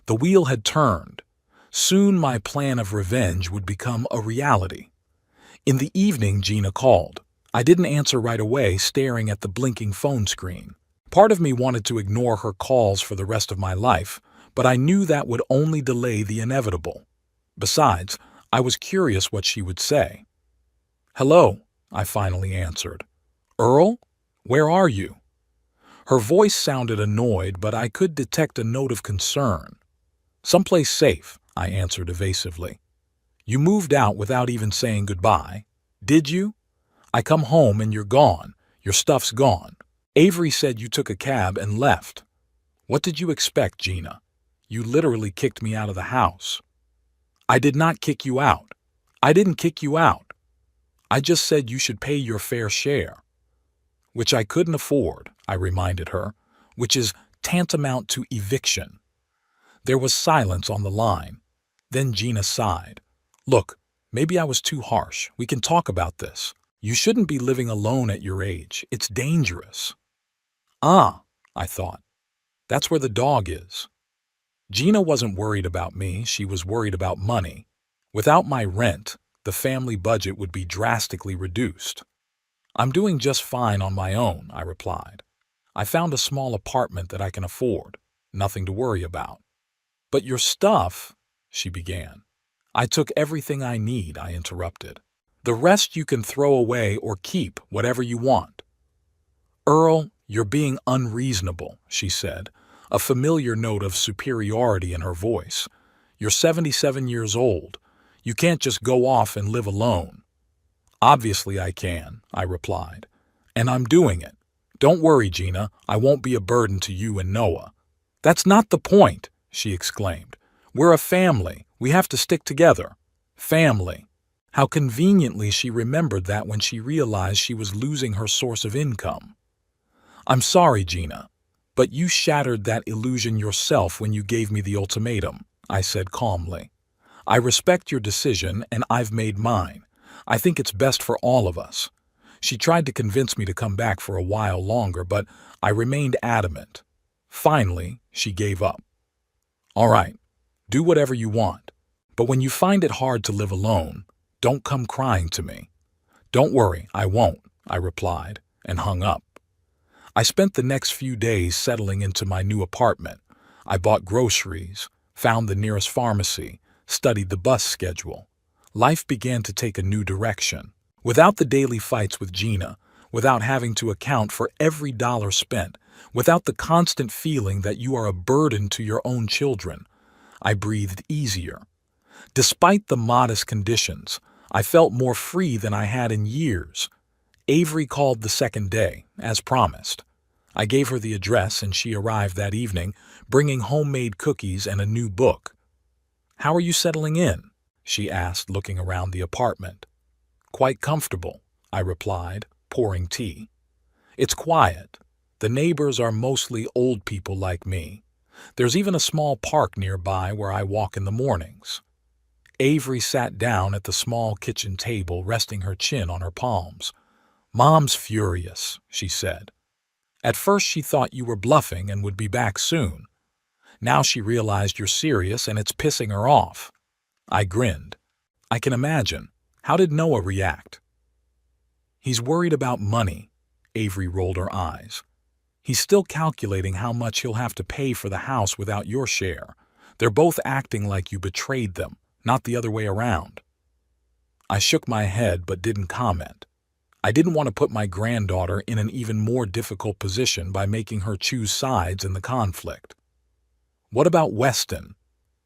The wheel had turned. Soon my plan of revenge would become a reality. In the evening, Gina called. I didn't answer right away, staring at the blinking phone screen. Part of me wanted to ignore her calls for the rest of my life, but I knew that would only delay the inevitable. Besides, I was curious what she would say. "Hello," I finally answered. "Earl? Where are you?" Her voice sounded annoyed, but I could detect a note of concern. "Someplace safe," I answered evasively. "You moved out without even saying goodbye. Did you? I come home and you're gone. Your stuff's gone. Avery said you took a cab and left." "What did you expect, Gina? You literally kicked me out of the house." "I did not kick you out. I didn't kick you out. I just said you should pay your fair share." "Which I couldn't afford," I reminded her, "which is tantamount to eviction." There was silence on the line. Then Gina sighed. "Look, maybe I was too harsh. We can talk about this." You shouldn't be living alone at your age. It's dangerous. Ah, I thought. That's where the dog is. Gina wasn't worried about me, she was worried about money. Without my rent, the family budget would be drastically reduced. I'm doing just fine on my own, I replied. I found a small apartment that I can afford. Nothing to worry about. But your stuff, she began. I took everything I need, I interrupted. The rest you can throw away or keep, whatever you want. Earl, you're being unreasonable, she said, a familiar note of superiority in her voice. You're 77 years old. You can't just go off and live alone. Obviously I can, I replied. And I'm doing it. Don't worry, Gina, I won't be a burden to you and Noah. That's not the point, she exclaimed. We're a family. We have to stick together. Family. How conveniently she remembered that when she realized she was losing her source of income. I'm sorry, Gina, but you shattered that illusion yourself when you gave me the ultimatum, I said calmly. I respect your decision and I've made mine. I think it's best for all of us. She tried to convince me to come back for a while longer, but I remained adamant. Finally, she gave up. All right, do whatever you want, but when you find it hard to live alone, don't come crying to me. Don't worry, I won't, I replied, and hung up. I spent the next few days settling into my new apartment. I bought groceries, found the nearest pharmacy, studied the bus schedule. Life began to take a new direction. Without the daily fights with Gina, without having to account for every dollar spent, without the constant feeling that you are a burden to your own children, I breathed easier. Despite the modest conditions, I felt more free than I had in years. Avery called the second day, as promised. I gave her the address and she arrived that evening, bringing homemade cookies and a new book. How are you settling in? She asked, looking around the apartment. Quite comfortable, I replied, pouring tea. It's quiet. The neighbors are mostly old people like me. There's even a small park nearby where I walk in the mornings. Avery sat down at the small kitchen table, resting her chin on her palms. Mom's furious, she said. At first she thought you were bluffing and would be back soon. Now she realized you're serious and it's pissing her off. I grinned. I can imagine. How did Noah react? He's worried about money. Avery rolled her eyes. He's still calculating how much he'll have to pay for the house without your share. They're both acting like you betrayed them, not the other way around. I shook my head but didn't comment. I didn't want to put my granddaughter in an even more difficult position by making her choose sides in the conflict. What about Weston?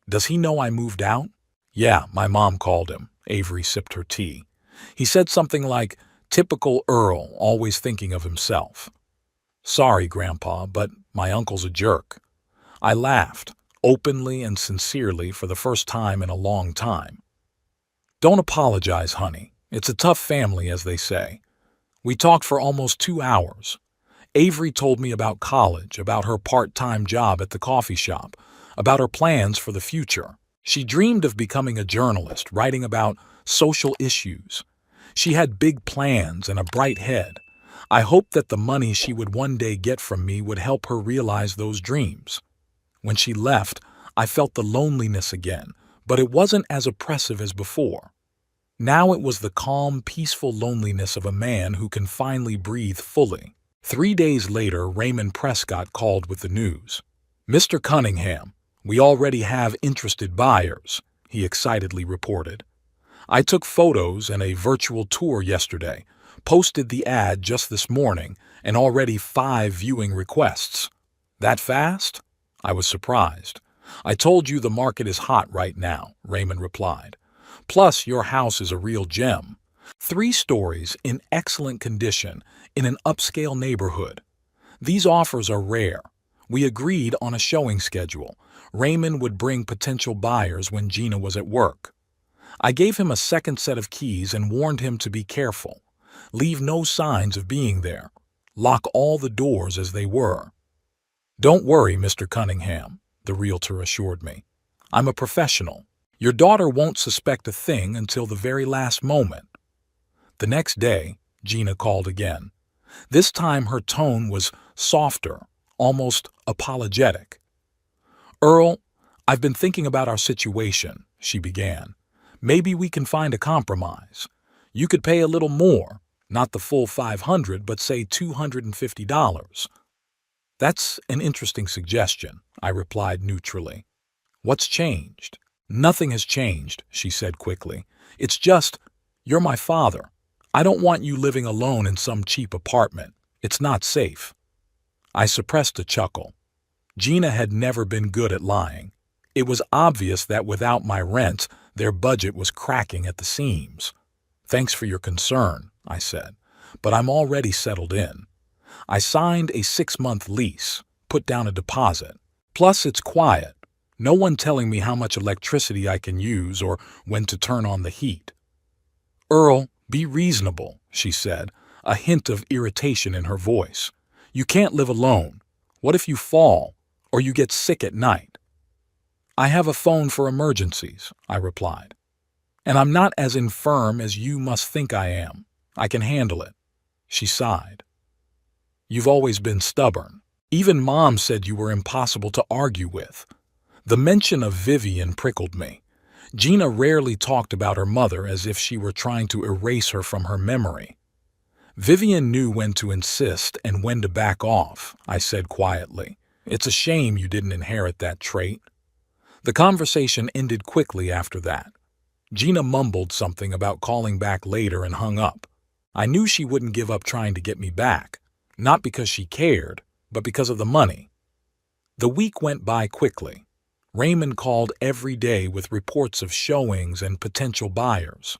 Does he know I moved out? Yeah, my mom called him. Avery sipped her tea. He said something like, typical Earl, always thinking of himself. Sorry, Grandpa, but my uncle's a jerk. I laughed, openly and sincerely for the first time in a long time. Don't apologize, honey. It's a tough family, as they say. We talked for almost 2 hours. Avery told me about college, about her part-time job at the coffee shop, about her plans for the future. She dreamed of becoming a journalist, writing about social issues. She had big plans and a bright head. I hoped that the money she would one day get from me would help her realize those dreams. When she left, I felt the loneliness again, but it wasn't as oppressive as before. Now it was the calm, peaceful loneliness of a man who can finally breathe fully. 3 days later, Raymond Prescott called with the news. Mr. Cunningham, we already have interested buyers, he excitedly reported. I took photos and a virtual tour yesterday, posted the ad just this morning, and already 5 viewing requests. That fast? I was surprised. I told you the market is hot right now, Raymond replied. Plus, your house is a real gem. 3 stories in excellent condition in an upscale neighborhood. These offers are rare. We agreed on a showing schedule. Raymond would bring potential buyers when Gina was at work. I gave him a second set of keys and warned him to be careful. Leave no signs of being there. Lock all the doors as they were. Don't worry, Mr. Cunningham, the realtor assured me. I'm a professional. Your daughter won't suspect a thing until the very last moment. The next day, Gina called again. This time her tone was softer, almost apologetic. "Earl, I've been thinking about our situation," she began. "Maybe we can find a compromise. You could pay a little more, not the full $500, but say $250. "That's an interesting suggestion," I replied neutrally. "What's changed?" "Nothing has changed," she said quickly. "It's just, you're my father. I don't want you living alone in some cheap apartment. It's not safe." I suppressed a chuckle. Gina had never been good at lying. It was obvious that without my rent, their budget was cracking at the seams. "Thanks for your concern," I said, "but I'm already settled in. I signed a 6-month lease, put down a deposit. Plus, it's quiet. No one telling me how much electricity I can use or when to turn on the heat." "Earl, be reasonable," she said, a hint of irritation in her voice. "You can't live alone. What if you fall, or you get sick at night?" "I have a phone for emergencies," I replied. "And I'm not as infirm as you must think I am. I can handle it." She sighed. "You've always been stubborn. Even Mom said you were impossible to argue with." The mention of Vivian prickled me. Gina rarely talked about her mother as if she were trying to erase her from her memory. "Vivian knew when to insist and when to back off," I said quietly. "It's a shame you didn't inherit that trait." The conversation ended quickly after that. Gina mumbled something about calling back later and hung up. I knew she wouldn't give up trying to get me back, not because she cared, but because of the money. The week went by quickly. Raymond called every day with reports of showings and potential buyers.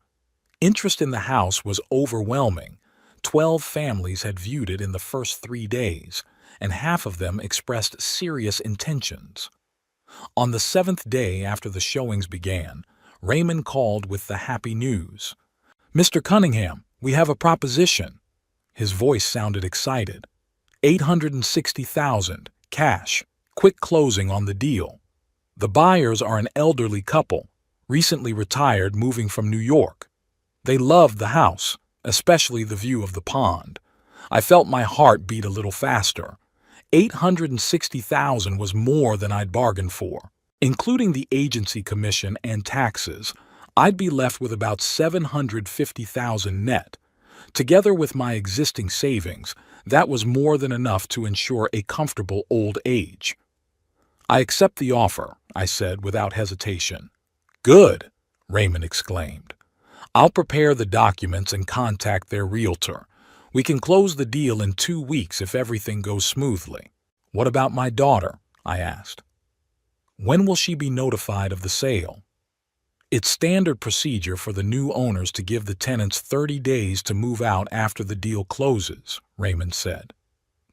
Interest in the house was overwhelming. 12 families had viewed it in the first 3 days, and half of them expressed serious intentions. On the 7th day after the showings began, Raymond called with the happy news. "Mr. Cunningham, we have a proposition." His voice sounded excited. $860,000, cash, quick closing on the deal. The buyers are an elderly couple, recently retired, moving from New York. They loved the house, especially the view of the pond. I felt my heart beat a little faster. $860,000 was more than I'd bargained for. Including the agency commission and taxes, I'd be left with about $750,000 net. Together with my existing savings, that was more than enough to ensure a comfortable old age. "I accept the offer," I said without hesitation. "Good," Raymond exclaimed. "I'll prepare the documents and contact their realtor. We can close the deal in 2 weeks if everything goes smoothly." "What about my daughter?" I asked. "When will she be notified of the sale?" "It's standard procedure for the new owners to give the tenants 30 days to move out after the deal closes," Raymond said.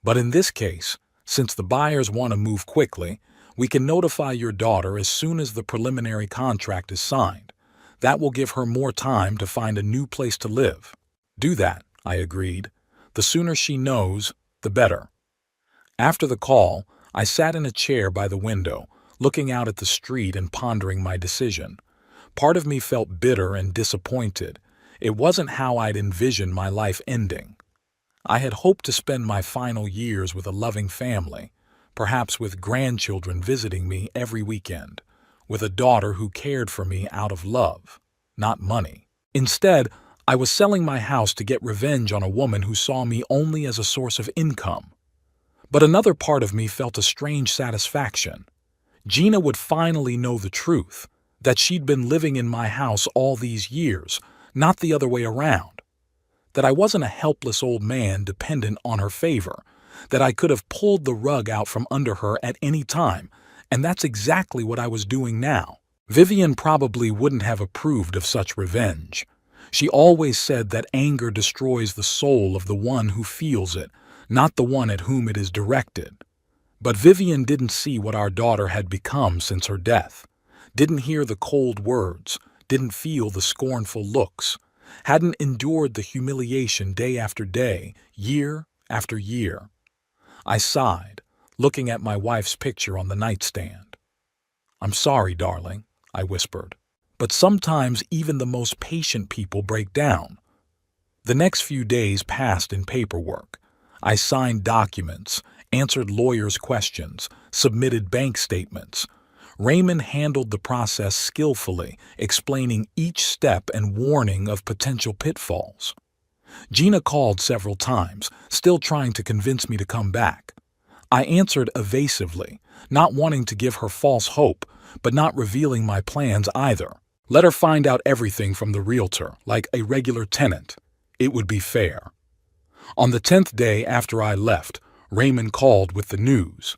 "But in this case, since the buyers want to move quickly, we can notify your daughter as soon as the preliminary contract is signed. That will give her more time to find a new place to live." "Do that," I agreed. "The sooner she knows, the better." After the call, I sat in a chair by the window, looking out at the street and pondering my decision. Part of me felt bitter and disappointed. It wasn't how I'd envisioned my life ending. I had hoped to spend my final years with a loving family, perhaps with grandchildren visiting me every weekend, with a daughter who cared for me out of love, not money. Instead, I was selling my house to get revenge on a woman who saw me only as a source of income. But another part of me felt a strange satisfaction. Gina would finally know the truth, that she'd been living in my house all these years, not the other way around. That I wasn't a helpless old man dependent on her favor, that I could have pulled the rug out from under her at any time, and that's exactly what I was doing now. Vivian probably wouldn't have approved of such revenge. She always said that anger destroys the soul of the one who feels it, not the one at whom it is directed. But Vivian didn't see what our daughter had become since her death, didn't hear the cold words, didn't feel the scornful looks, hadn't endured the humiliation day after day, year after year. I sighed, looking at my wife's picture on the nightstand. "I'm sorry, darling," I whispered, "but sometimes even the most patient people break down." The next few days passed in paperwork. I signed documents, answered lawyers' questions, submitted bank statements. Raymond handled the process skillfully, explaining each step and warning of potential pitfalls. Gina called several times, still trying to convince me to come back. I answered evasively, not wanting to give her false hope, but not revealing my plans either. Let her find out everything from the realtor, like a regular tenant. It would be fair. On the 10th day after I left, Raymond called with the news.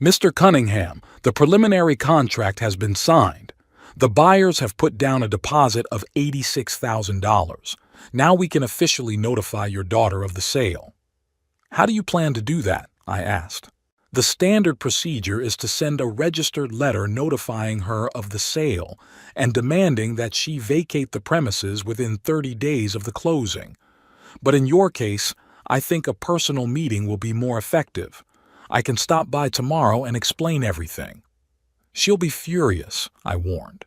Mr. Cunningham, the preliminary contract has been signed. The buyers have put down a deposit of $86,000. Now we can officially notify your daughter of the sale. How do you plan to do that? I asked. The standard procedure is to send a registered letter notifying her of the sale and demanding that she vacate the premises within 30 days of the closing. But in your case, I think a personal meeting will be more effective. I can stop by tomorrow and explain everything. She'll be furious, I warned.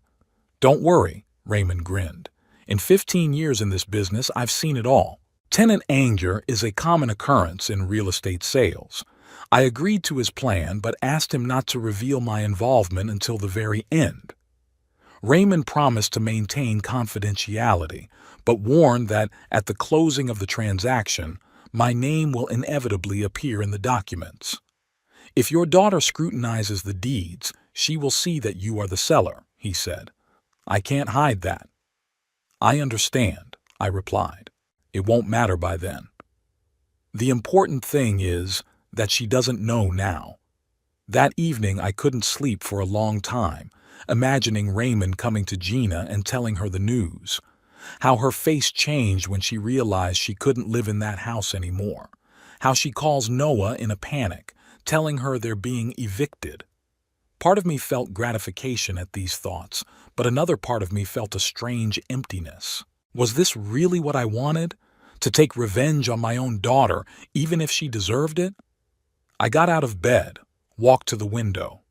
Don't worry, Raymond grinned. In 15 years in this business, I've seen it all. Tenant anger is a common occurrence in real estate sales. I agreed to his plan but asked him not to reveal my involvement until the very end. Raymond promised to maintain confidentiality, but warned that at the closing of the transaction, my name will inevitably appear in the documents. If your daughter scrutinizes the deeds, she will see that you are the seller, he said. I can't hide that. I understand, I replied. It won't matter by then. The important thing is that she doesn't know now. That evening I couldn't sleep for a long time, imagining Raymond coming to Gina and telling her the news. How her face changed when she realized she couldn't live in that house anymore. How she calls Noah in a panic, telling her they're being evicted. Part of me felt gratification at these thoughts, but another part of me felt a strange emptiness. Was this really what I wanted? To take revenge on my own daughter, even if she deserved it? I got out of bed, walked to the window.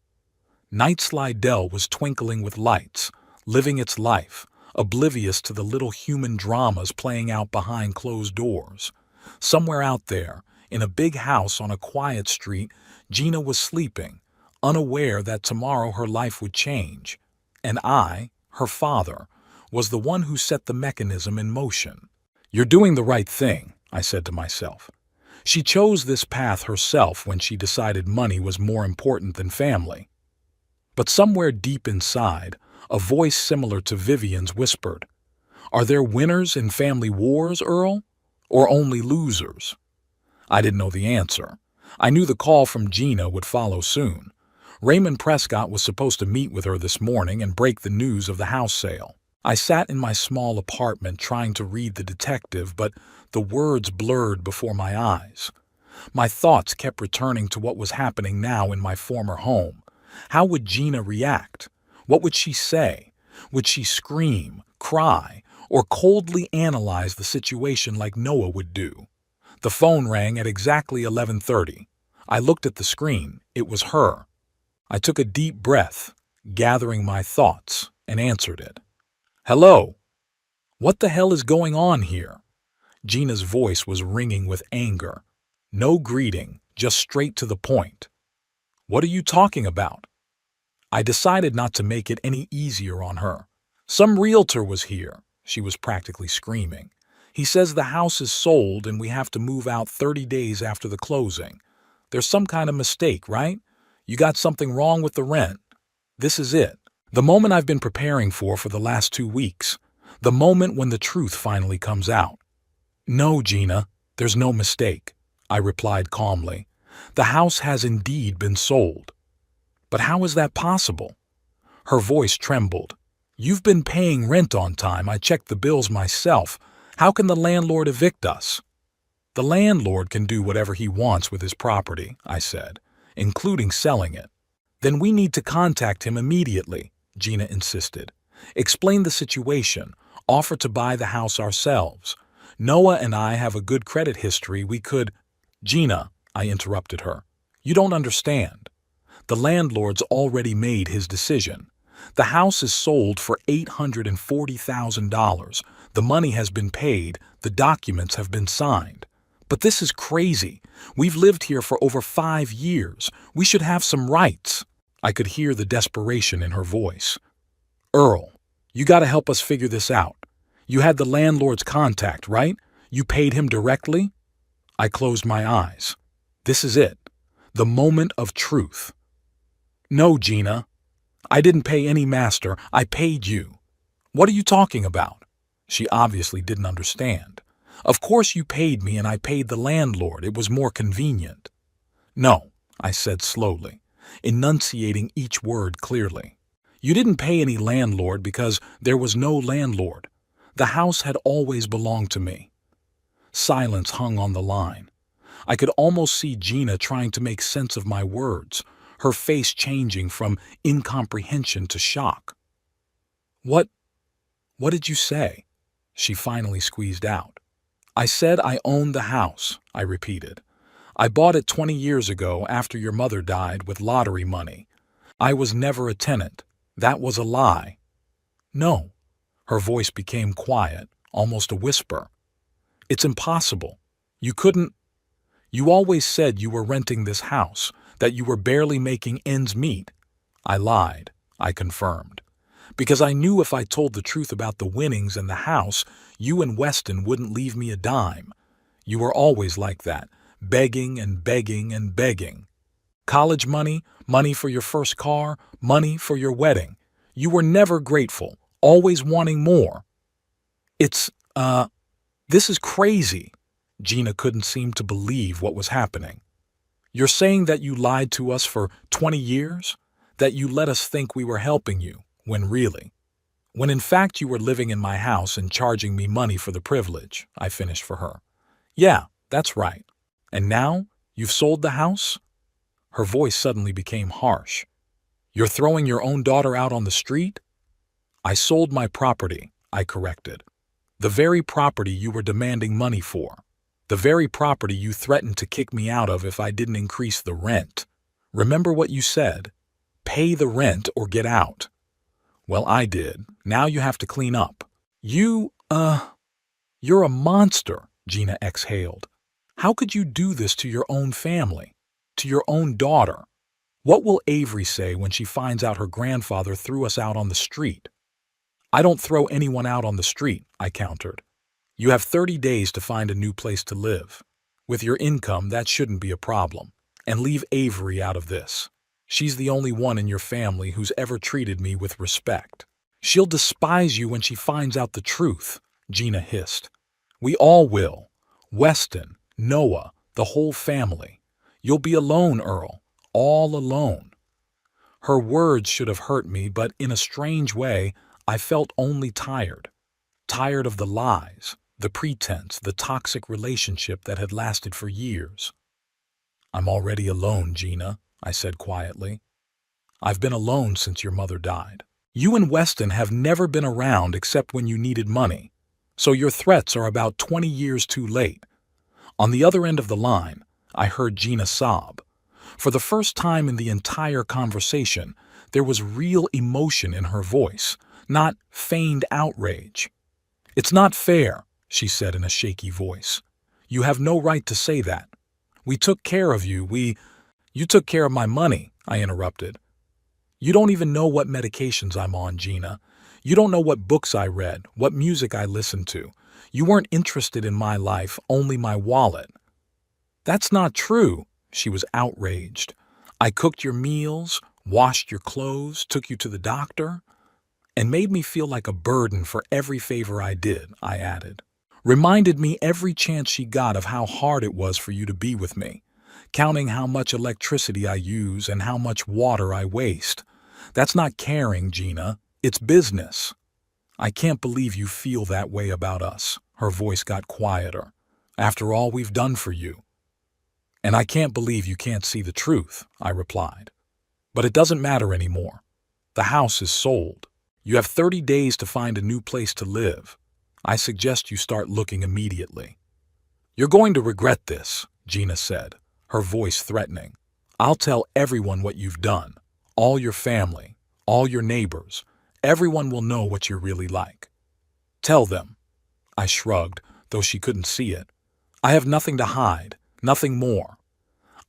Night Slidell was twinkling with lights, living its life, oblivious to the little human dramas playing out behind closed doors. Somewhere out there, in a big house on a quiet street, Gina was sleeping, unaware that tomorrow her life would change. And I, her father, was the one who set the mechanism in motion. You're doing the right thing, I said to myself. She chose this path herself when she decided money was more important than family. But somewhere deep inside, a voice similar to Vivian's whispered, "Are there winners in family wars, Earl? Or only losers?" I didn't know the answer. I knew the call from Gina would follow soon. Raymond Prescott was supposed to meet with her this morning and break the news of the house sale. I sat in my small apartment trying to read the detective, but the words blurred before my eyes. My thoughts kept returning to what was happening now in my former home. How would Gina react? What would she say? Would she scream, cry, or coldly analyze the situation like Noah would do? The phone rang at exactly 11:30. I looked at the screen. It was her. I took a deep breath, gathering my thoughts, and answered it. "Hello. What the hell is going on here?" Gina's voice was ringing with anger. No greeting, just straight to the point. "What are you talking about?" I decided not to make it any easier on her. "Some realtor was here," she was practically screaming. "He says the house is sold and we have to move out 30 days after the closing. There's some kind of mistake, right? You got something wrong with the rent. This is it. The moment I've been preparing for the last 2 weeks. The moment when the truth finally comes out." "No, Gina, there's no mistake," I replied calmly. "The house has indeed been sold." "But how is that possible?" Her voice trembled. "You've been paying rent on time. I checked the bills myself. How can the landlord evict us?" "The landlord can do whatever he wants with his property," I said, "including selling it." "Then we need to contact him immediately," Gina insisted. "Explain the situation, offer to buy the house ourselves. Noah and I have a good credit history. We could—" "Gina," I interrupted her, "you don't understand. The landlord's already made his decision. The house is sold for $840,000. The money has been paid, the documents have been signed. But this is crazy. We've lived here for over 5 years. We should have some rights. I could hear the desperation in her voice. Earl, you gotta help us figure this out. You had the landlord's contact, right? You paid him directly? I closed my eyes. This is it. The moment of truth. No, Gina. I didn't pay any master. I paid you. What are you talking about? She obviously didn't understand. Of course you paid me and I paid the landlord. It was more convenient. No, I said slowly, enunciating each word clearly. You didn't pay any landlord because there was no landlord. The house had always belonged to me. Silence hung on the line. I could almost see Gina trying to make sense of my words, her face changing from incomprehension to shock. What did you say? She finally squeezed out. I said I owned the house, I repeated. I bought it 20 years ago after your mother died with lottery money. I was never a tenant. That was a lie. No. Her voice became quiet, almost a whisper. It's impossible. You couldn't. You always said you were renting this house, that you were barely making ends meet. I lied, I confirmed. Because I knew if I told the truth about the winnings and the house, you and Weston wouldn't leave me a dime. You were always like that, begging and begging and begging. College money, money for your first car, money for your wedding. You were never grateful, always wanting more. This is crazy. Gina couldn't seem to believe what was happening. You're saying that you lied to us for 20 years? That you let us think we were helping you, when in fact you were living in my house and charging me money for the privilege, I finished for her. Yeah, that's right. And now, you've sold the house? Her voice suddenly became harsh. You're throwing your own daughter out on the street? I sold my property, I corrected. The very property you were demanding money for. The very property you threatened to kick me out of if I didn't increase the rent. Remember what you said? Pay the rent or get out. Well, I did. Now you have to clean up. You're a monster, Gina exhaled. How could you do this to your own family? To your own daughter? What will Avery say when she finds out her grandfather threw us out on the street? I don't throw anyone out on the street, I countered. You have 30 days to find a new place to live. With your income, that shouldn't be a problem. And leave Avery out of this. She's the only one in your family who's ever treated me with respect. She'll despise you when she finds out the truth, Gina hissed. We all will. Weston, Noah, the whole family. You'll be alone, Earl. All alone. Her words should have hurt me, but in a strange way, I felt only tired. Tired of the lies, the pretense, the toxic relationship that had lasted for years. I'm already alone, Gina, I said quietly. I've been alone since your mother died. You and Weston have never been around except when you needed money, so your threats are about 20 years too late. On the other end of the line, I heard Gina sob. For the first time in the entire conversation, there was real emotion in her voice, not feigned outrage. It's not fair, she said in a shaky voice. You have no right to say that. We took care of you. You took care of my money, I interrupted. You don't even know what medications I'm on, Gina. You don't know what books I read, what music I listened to. You weren't interested in my life, only my wallet. That's not true, she was outraged. I cooked your meals, washed your clothes, took you to the doctor, and made me feel like a burden for every favor I did, I added. Reminded me every chance she got of how hard it was for you to be with me, counting how much electricity I use and how much water I waste. That's not caring, Gina. It's business. I can't believe you feel that way about us. Her voice got quieter. After all we've done for you. And I can't believe you can't see the truth, I replied. But it doesn't matter anymore. The house is sold. You have 30 days to find a new place to live. I suggest you start looking immediately. You're going to regret this, Gina said, her voice threatening. I'll tell everyone what you've done. All your family. All your neighbors. Everyone will know what you're really like. Tell them. I shrugged, though she couldn't see it. I have nothing to hide, nothing more.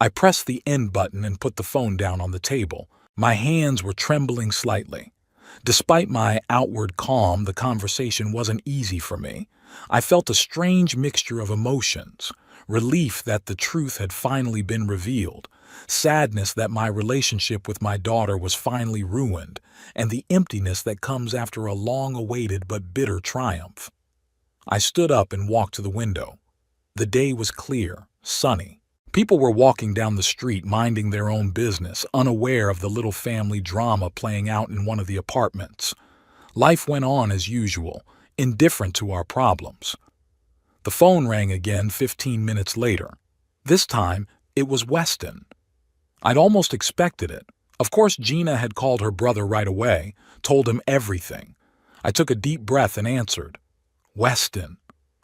I pressed the end button and put the phone down on the table. My hands were trembling slightly. Despite my outward calm, the conversation wasn't easy for me. I felt a strange mixture of emotions, relief that the truth had finally been revealed, sadness that my relationship with my daughter was finally ruined, and the emptiness that comes after a long-awaited but bitter triumph. I stood up and walked to the window. The day was clear, sunny. People were walking down the street minding their own business, unaware of the little family drama playing out in one of the apartments. Life went on as usual, indifferent to our problems. The phone rang again 15 minutes later. This time, it was Weston. I'd almost expected it. Of course, Gina had called her brother right away, told him everything. I took a deep breath and answered. Weston,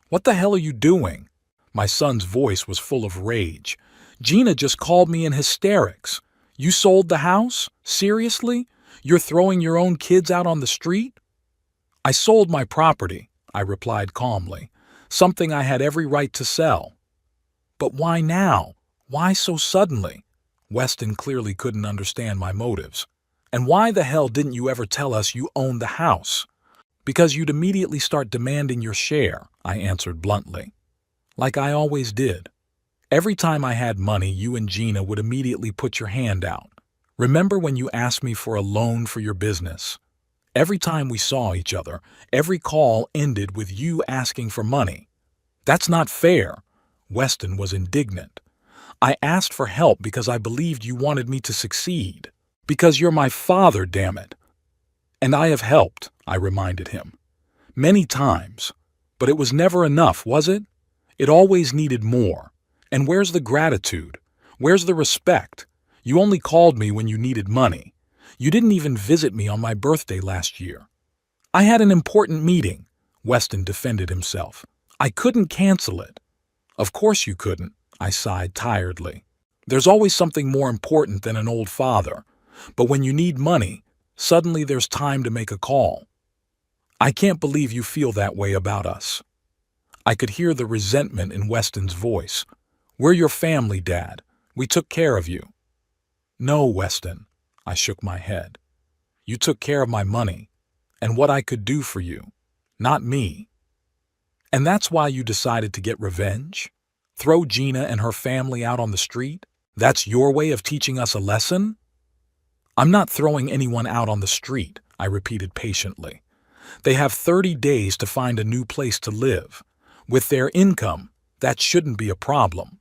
what the hell are you doing? My son's voice was full of rage. Gina just called me in hysterics. You sold the house? Seriously? You're throwing your own kids out on the street? I sold my property, I replied calmly, something I had every right to sell. But why now? Why so suddenly? Weston clearly couldn't understand my motives. And why the hell didn't you ever tell us you owned the house? Because you'd immediately start demanding your share, I answered bluntly. Like I always did. Every time I had money, you and Gina would immediately put your hand out. Remember when you asked me for a loan for your business? Every time we saw each other, every call ended with you asking for money. That's not fair. Weston was indignant. I asked for help because I believed you wanted me to succeed. Because you're my father, damn it. And I have helped, I reminded him. Many times. But it was never enough, was it? It always needed more. And where's the gratitude? Where's the respect? You only called me when you needed money. You didn't even visit me on my birthday last year. I had an important meeting, Weston defended himself. I couldn't cancel it. Of course you couldn't, I sighed tiredly. There's always something more important than an old father. But when you need money, suddenly there's time to make a call. I can't believe you feel that way about us. I could hear the resentment in Weston's voice. We're your family, Dad. We took care of you. No, Weston, I shook my head. You took care of my money and what I could do for you, not me. And that's why you decided to get revenge? Throw Gina and her family out on the street? That's your way of teaching us a lesson? I'm not throwing anyone out on the street, I repeated patiently. They have 30 days to find a new place to live. With their income, that shouldn't be a problem.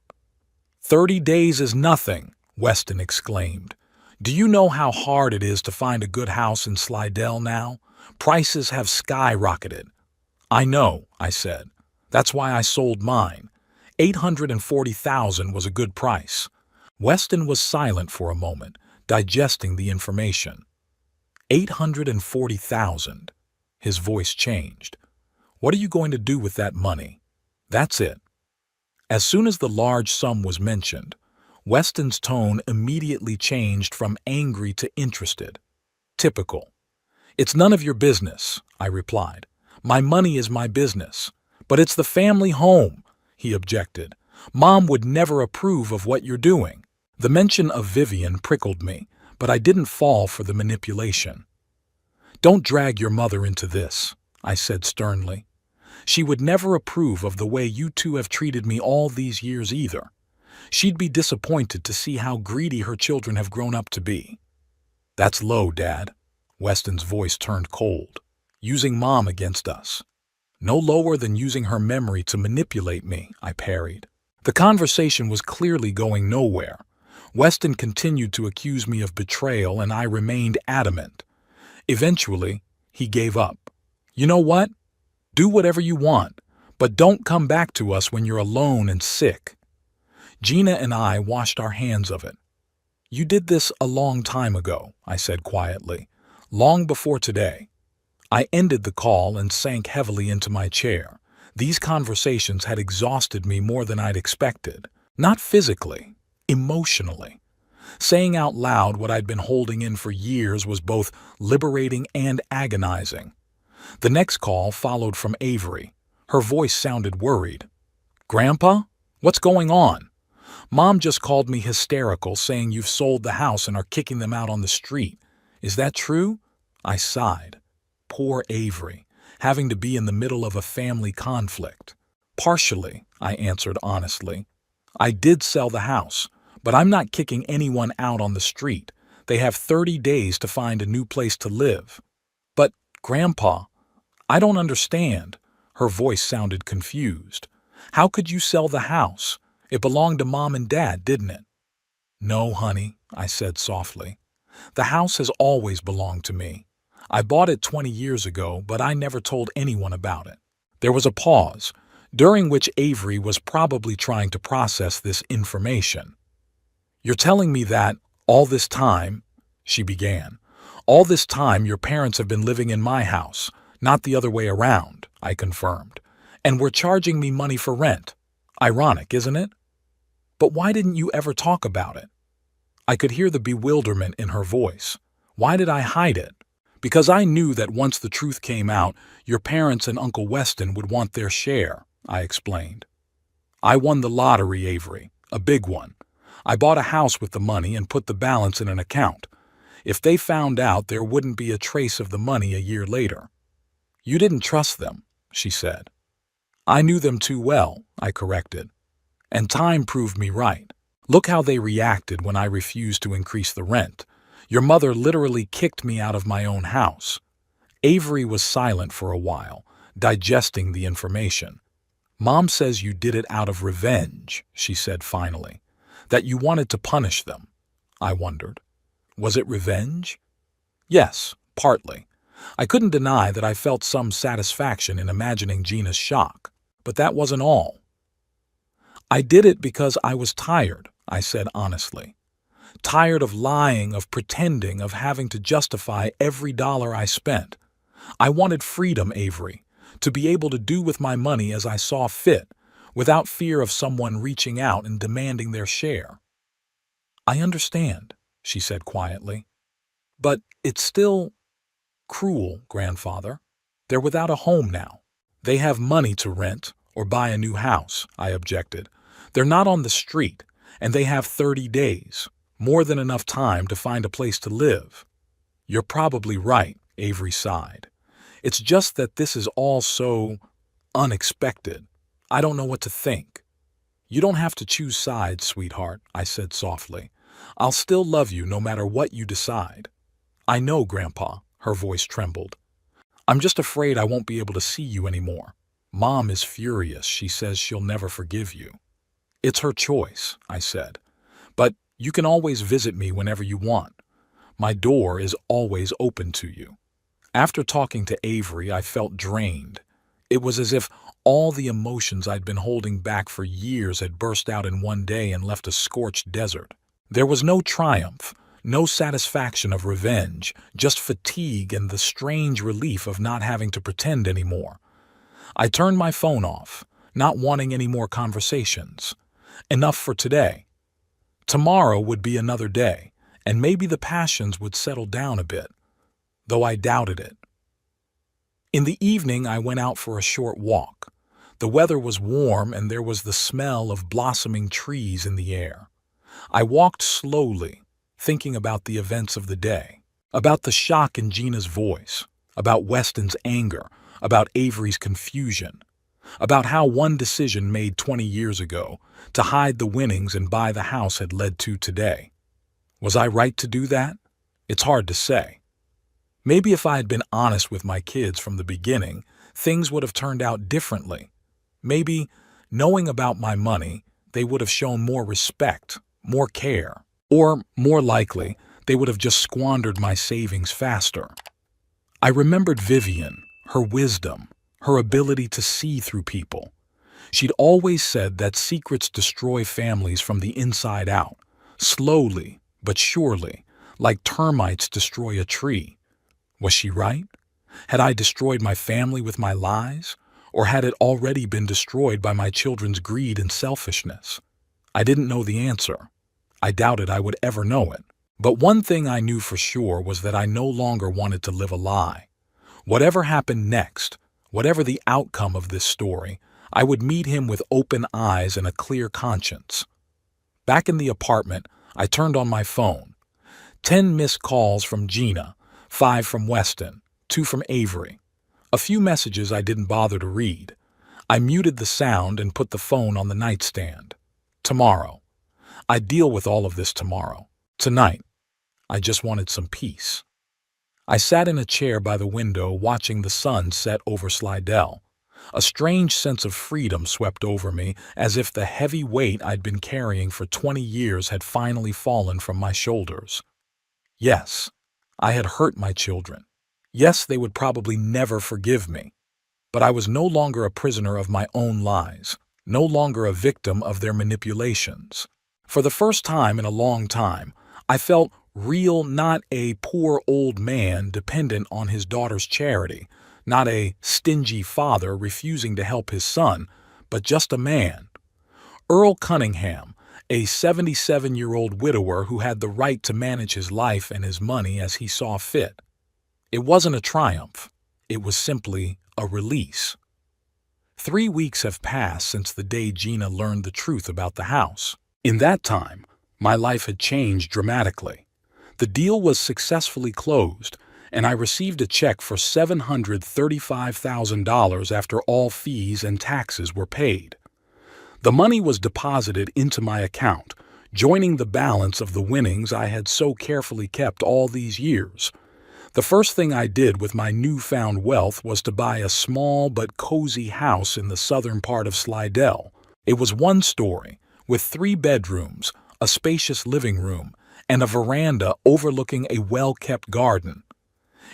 30 days is nothing, Weston exclaimed. Do you know how hard it is to find a good house in Slidell now? Prices have skyrocketed. I know, I said. That's why I sold mine. $840,000 was a good price. Weston was silent for a moment, digesting the information. $840,000. His voice changed. What are you going to do with that money? That's it. As soon as the large sum was mentioned, Weston's tone immediately changed from angry to interested. Typical. It's none of your business, I replied. My money is my business. But it's the family home, he objected. Mom would never approve of what you're doing. The mention of Vivian prickled me, but I didn't fall for the manipulation. Don't drag your mother into this, I said sternly. She would never approve of the way you two have treated me all these years either. She'd be disappointed to see how greedy her children have grown up to be. That's low, Dad. Weston's voice turned cold. Using Mom against us. No lower than using her memory to manipulate me, I parried. The conversation was clearly going nowhere. Weston continued to accuse me of betrayal, and I remained adamant. Eventually, he gave up. You know what? Do whatever you want, but don't come back to us when you're alone and sick. Gina and I washed our hands of it. You did this a long time ago, I said quietly, long before today. I ended the call and sank heavily into my chair. These conversations had exhausted me more than I'd expected. Not physically, emotionally. Saying out loud what I'd been holding in for years was both liberating and agonizing. The next call followed from Avery. Her voice sounded worried. "Grandpa? What's going on? Mom just called me hysterical, saying you've sold the house and are kicking them out on the street. Is that true?" I sighed. Poor Avery, having to be in the middle of a family conflict. "Partially," I answered honestly. "I did sell the house, but I'm not kicking anyone out on the street. They have 30 days to find a new place to live." "But, Grandpa, I don't understand." Her voice sounded confused. "How could you sell the house? It belonged to Mom and Dad, didn't it?" "No, honey," I said softly. "The house has always belonged to me. I bought it 20 years ago, but I never told anyone about it." There was a pause, during which Avery was probably trying to process this information. "You're telling me that, all this time," she began, "all this time your parents have been living in my house, not the other way around," I confirmed, "and were charging me money for rent. Ironic, isn't it? But why didn't you ever talk about it?" I could hear the bewilderment in her voice. Why did I hide it? Because I knew that once the truth came out, your parents and Uncle Weston would want their share, I explained. "I won the lottery, Avery, a big one. I bought a house with the money and put the balance in an account. If they found out, there wouldn't be a trace of the money a year later." "You didn't trust them," she said. "I knew them too well," I corrected. "And time proved me right. Look how they reacted when I refused to increase the rent. Your mother literally kicked me out of my own house." Avery was silent for a while, digesting the information. "Mom says you did it out of revenge," she said finally. "That you wanted to punish them." I wondered. Was it revenge? Yes, partly. I couldn't deny that I felt some satisfaction in imagining Gina's shock, but that wasn't all. "I did it because I was tired," I said honestly. "Tired of lying, of pretending, of having to justify every dollar I spent. I wanted freedom, Avery, to be able to do with my money as I saw fit, without fear of someone reaching out and demanding their share." "I understand," she said quietly. "But it's still cruel, Grandfather. They're without a home now. They have money to rent or buy a new house," I objected. "They're not on the street, and they have 30 days, more than enough time to find a place to live." "You're probably right," Avery sighed. "It's just that this is all so unexpected. I don't know what to think." "You don't have to choose sides, sweetheart," I said softly. "I'll still love you no matter what you decide." "I know, Grandpa," her voice trembled. "I'm just afraid I won't be able to see you anymore. Mom is furious. She says she'll never forgive you." "It's her choice," I said. "But you can always visit me whenever you want. My door is always open to you." After talking to Avery, I felt drained. It was as if all the emotions I'd been holding back for years had burst out in one day and left a scorched desert. There was no triumph, no satisfaction of revenge, just fatigue and the strange relief of not having to pretend anymore. I turned my phone off, not wanting any more conversations. Enough for today. Tomorrow would be another day, and maybe the passions would settle down a bit, though I doubted it. In the evening, I went out for a short walk. The weather was warm and there was the smell of blossoming trees in the air. I walked slowly, thinking about the events of the day, about the shock in Gina's voice, about Weston's anger, about Avery's confusion, about how one decision made 20 years ago to hide the winnings and buy the house had led to today. Was I right to do that? It's hard to say. Maybe if I had been honest with my kids from the beginning, things would have turned out differently. Maybe, knowing about my money, they would have shown more respect, more care, or, more likely, they would have just squandered my savings faster. I remembered Vivian, her wisdom, her ability to see through people. She'd always said that secrets destroy families from the inside out, slowly but surely, like termites destroy a tree. Was she right? Had I destroyed my family with my lies, or had it already been destroyed by my children's greed and selfishness? I didn't know the answer. I doubted I would ever know it. But one thing I knew for sure was that I no longer wanted to live a lie. Whatever happened next, whatever the outcome of this story, I would meet him with open eyes and a clear conscience. Back in the apartment, I turned on my phone. 10 missed calls from Gina, 5 from Weston, 2 from Avery. A few messages I didn't bother to read. I muted the sound and put the phone on the nightstand. Tomorrow. I'd deal with all of this tomorrow. Tonight. I just wanted some peace. I sat in a chair by the window watching the sun set over Slidell. A strange sense of freedom swept over me, as if the heavy weight I'd been carrying for 20 years had finally fallen from my shoulders. Yes, I had hurt my children. Yes, they would probably never forgive me. But I was no longer a prisoner of my own lies, no longer a victim of their manipulations. For the first time in a long time, I felt real, not a poor old man dependent on his daughter's charity, not a stingy father refusing to help his son, but just a man. Earl Cunningham, a 77-year-old widower who had the right to manage his life and his money as he saw fit. It wasn't a triumph. It was simply a release. 3 weeks have passed since the day Gina learned the truth about the house. In that time, my life had changed dramatically. The deal was successfully closed, and I received a check for $735,000 after all fees and taxes were paid. The money was deposited into my account, joining the balance of the winnings I had so carefully kept all these years. The first thing I did with my newfound wealth was to buy a small but cozy house in the southern part of Slidell. It was 1 story, with 3 bedrooms, a spacious living room, and a veranda overlooking a well-kept garden.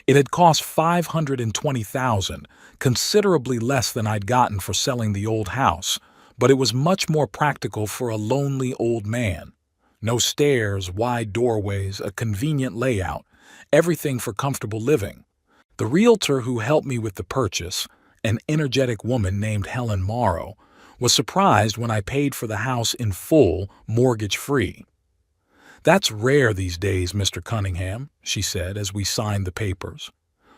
It had cost $520,000, considerably less than I'd gotten for selling the old house, but it was much more practical for a lonely old man. No stairs, wide doorways, a convenient layout, everything for comfortable living. The realtor who helped me with the purchase, an energetic woman named Helen Morrow, was surprised when I paid for the house in full, mortgage-free. "That's rare these days, Mr. Cunningham," she said as we signed the papers.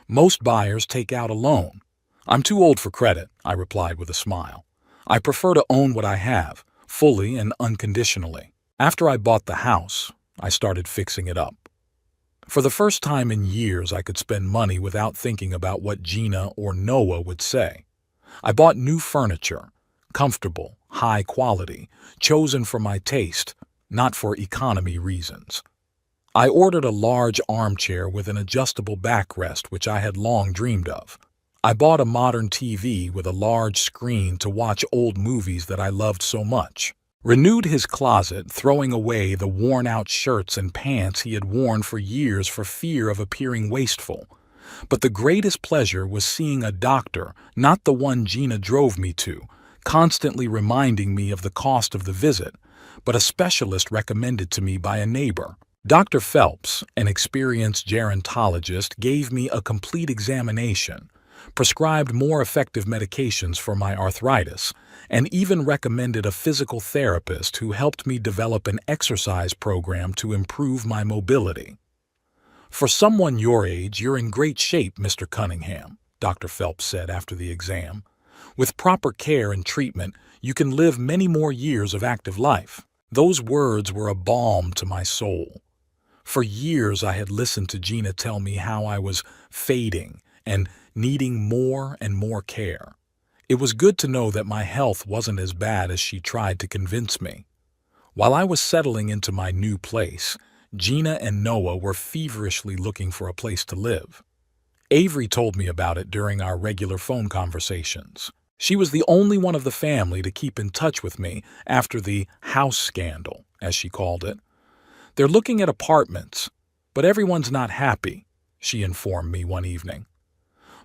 "Most buyers take out a loan." "I'm too old for credit," I replied with a smile. "I prefer to own what I have, fully and unconditionally." After I bought the house, I started fixing it up. For the first time in years, I could spend money without thinking about what Gina or Noah would say. I bought new furniture, comfortable, high quality, chosen for my taste, not for economy reasons. I ordered a large armchair with an adjustable backrest, which I had long dreamed of. I bought a modern TV with a large screen to watch old movies that I loved so much. Renewed his closet, throwing away the worn-out shirts and pants he had worn for years for fear of appearing wasteful. But the greatest pleasure was seeing a doctor, not the one Gina drove me to, constantly reminding me of the cost of the visit, but a specialist recommended to me by a neighbor. Dr. Phelps, an experienced gerontologist, gave me a complete examination, prescribed more effective medications for my arthritis, and even recommended a physical therapist who helped me develop an exercise program to improve my mobility. "For someone your age, you're in great shape, Mr. Cunningham," Dr. Phelps said after the exam. "With proper care and treatment, you can live many more years of active life." Those words were a balm to my soul. For years I had listened to Gina tell me how I was fading and needing more and more care. It was good to know that my health wasn't as bad as she tried to convince me. While I was settling into my new place, Gina and Noah were feverishly looking for a place to live. Avery told me about it during our regular phone conversations. She was the only one of the family to keep in touch with me after the house scandal, as she called it. "They're looking at apartments, but everyone's not happy," she informed me one evening.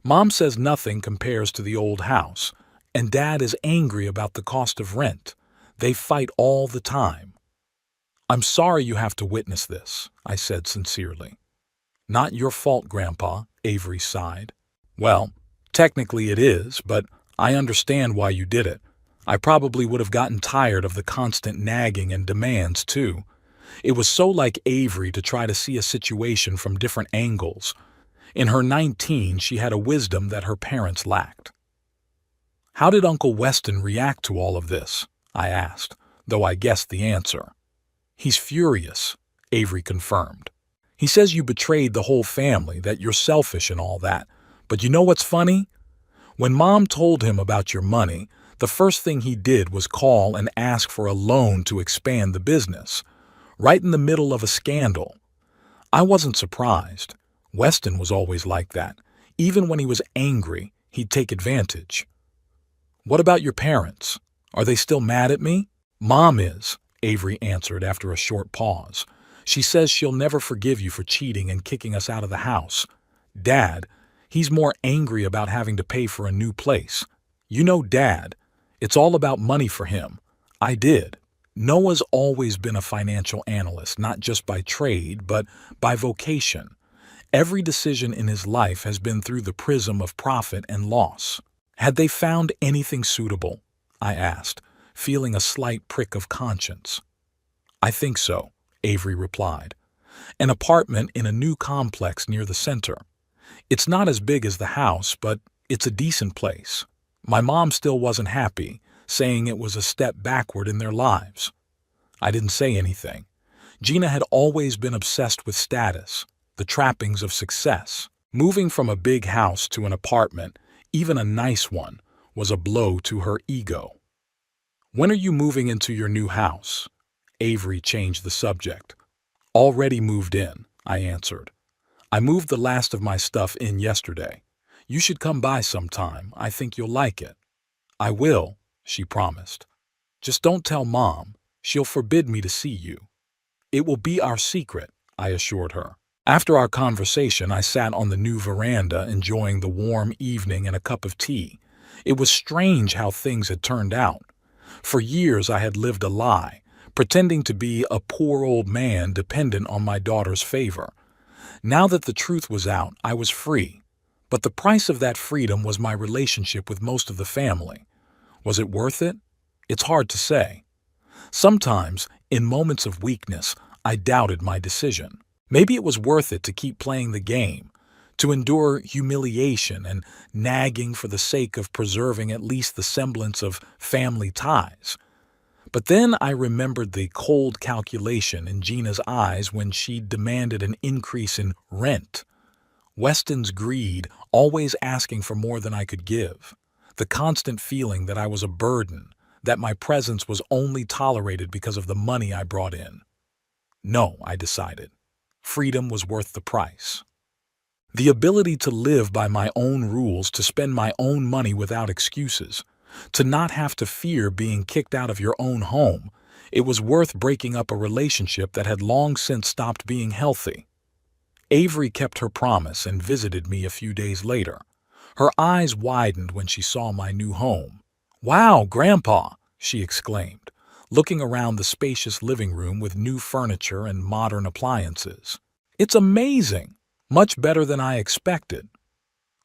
"Mom says nothing compares to the old house, and Dad is angry about the cost of rent. They fight all the time." "I'm sorry you have to witness this," I said sincerely. "Not your fault, Grandpa," Avery sighed. "Well, technically it is, but I understand why you did it. I probably would have gotten tired of the constant nagging and demands, too. It was so like Avery to try to see a situation from different angles. In her 19, she had a wisdom that her parents lacked. "How did Uncle Weston react to all of this?" I asked, though I guessed the answer. "He's furious," Avery confirmed. "He says you betrayed the whole family, that you're selfish and all that. But you know what's funny? When Mom told him about your money, the first thing he did was call and ask for a loan to expand the business, right in the middle of a scandal. I wasn't surprised. Weston was always like that. Even when he was angry, he'd take advantage." "What about your parents? Are they still mad at me?" "Mom is," Avery answered after a short pause. "She says she'll never forgive you for cheating and kicking us out of the house. Dad, he's more angry about having to pay for a new place. You know Dad. It's all about money for him." I did. Noah's always been a financial analyst, not just by trade, but by vocation. Every decision in his life has been through the prism of profit and loss. "Had they found anything suitable?" I asked, feeling a slight prick of conscience. "I think so," Avery replied. "An apartment in a new complex near the center. It's not as big as the house, but it's a decent place." My mom still wasn't happy, saying it was a step backward in their lives. I didn't say anything. Gina had always been obsessed with status, the trappings of success. Moving from a big house to an apartment, even a nice one, was a blow to her ego. "When are you moving into your new house?" Avery changed the subject. "Already moved in," I answered. "I moved the last of my stuff in yesterday. You should come by sometime. I think you'll like it." "I will," she promised. "Just don't tell Mom. She'll forbid me to see you." "It will be our secret," I assured her. After our conversation, I sat on the new veranda enjoying the warm evening and a cup of tea. It was strange how things had turned out. For years I had lived a lie, pretending to be a poor old man dependent on my daughter's favor. Now that the truth was out, I was free. But the price of that freedom was my relationship with most of the family. Was it worth it? It's hard to say. Sometimes, in moments of weakness, I doubted my decision. Maybe it was worth it to keep playing the game, to endure humiliation and nagging for the sake of preserving at least the semblance of family ties. But then I remembered the cold calculation in Gina's eyes when she demanded an increase in rent. Weston's greed, always asking for more than I could give. The constant feeling that I was a burden, that my presence was only tolerated because of the money I brought in. No, I decided. Freedom was worth the price. The ability to live by my own rules, to spend my own money without excuses, to not have to fear being kicked out of your own home, it was worth breaking up a relationship that had long since stopped being healthy. Avery kept her promise and visited me a few days later. Her eyes widened when she saw my new home. "Wow, Grandpa!" she exclaimed, looking around the spacious living room with new furniture and modern appliances. "It's amazing! Much better than I expected."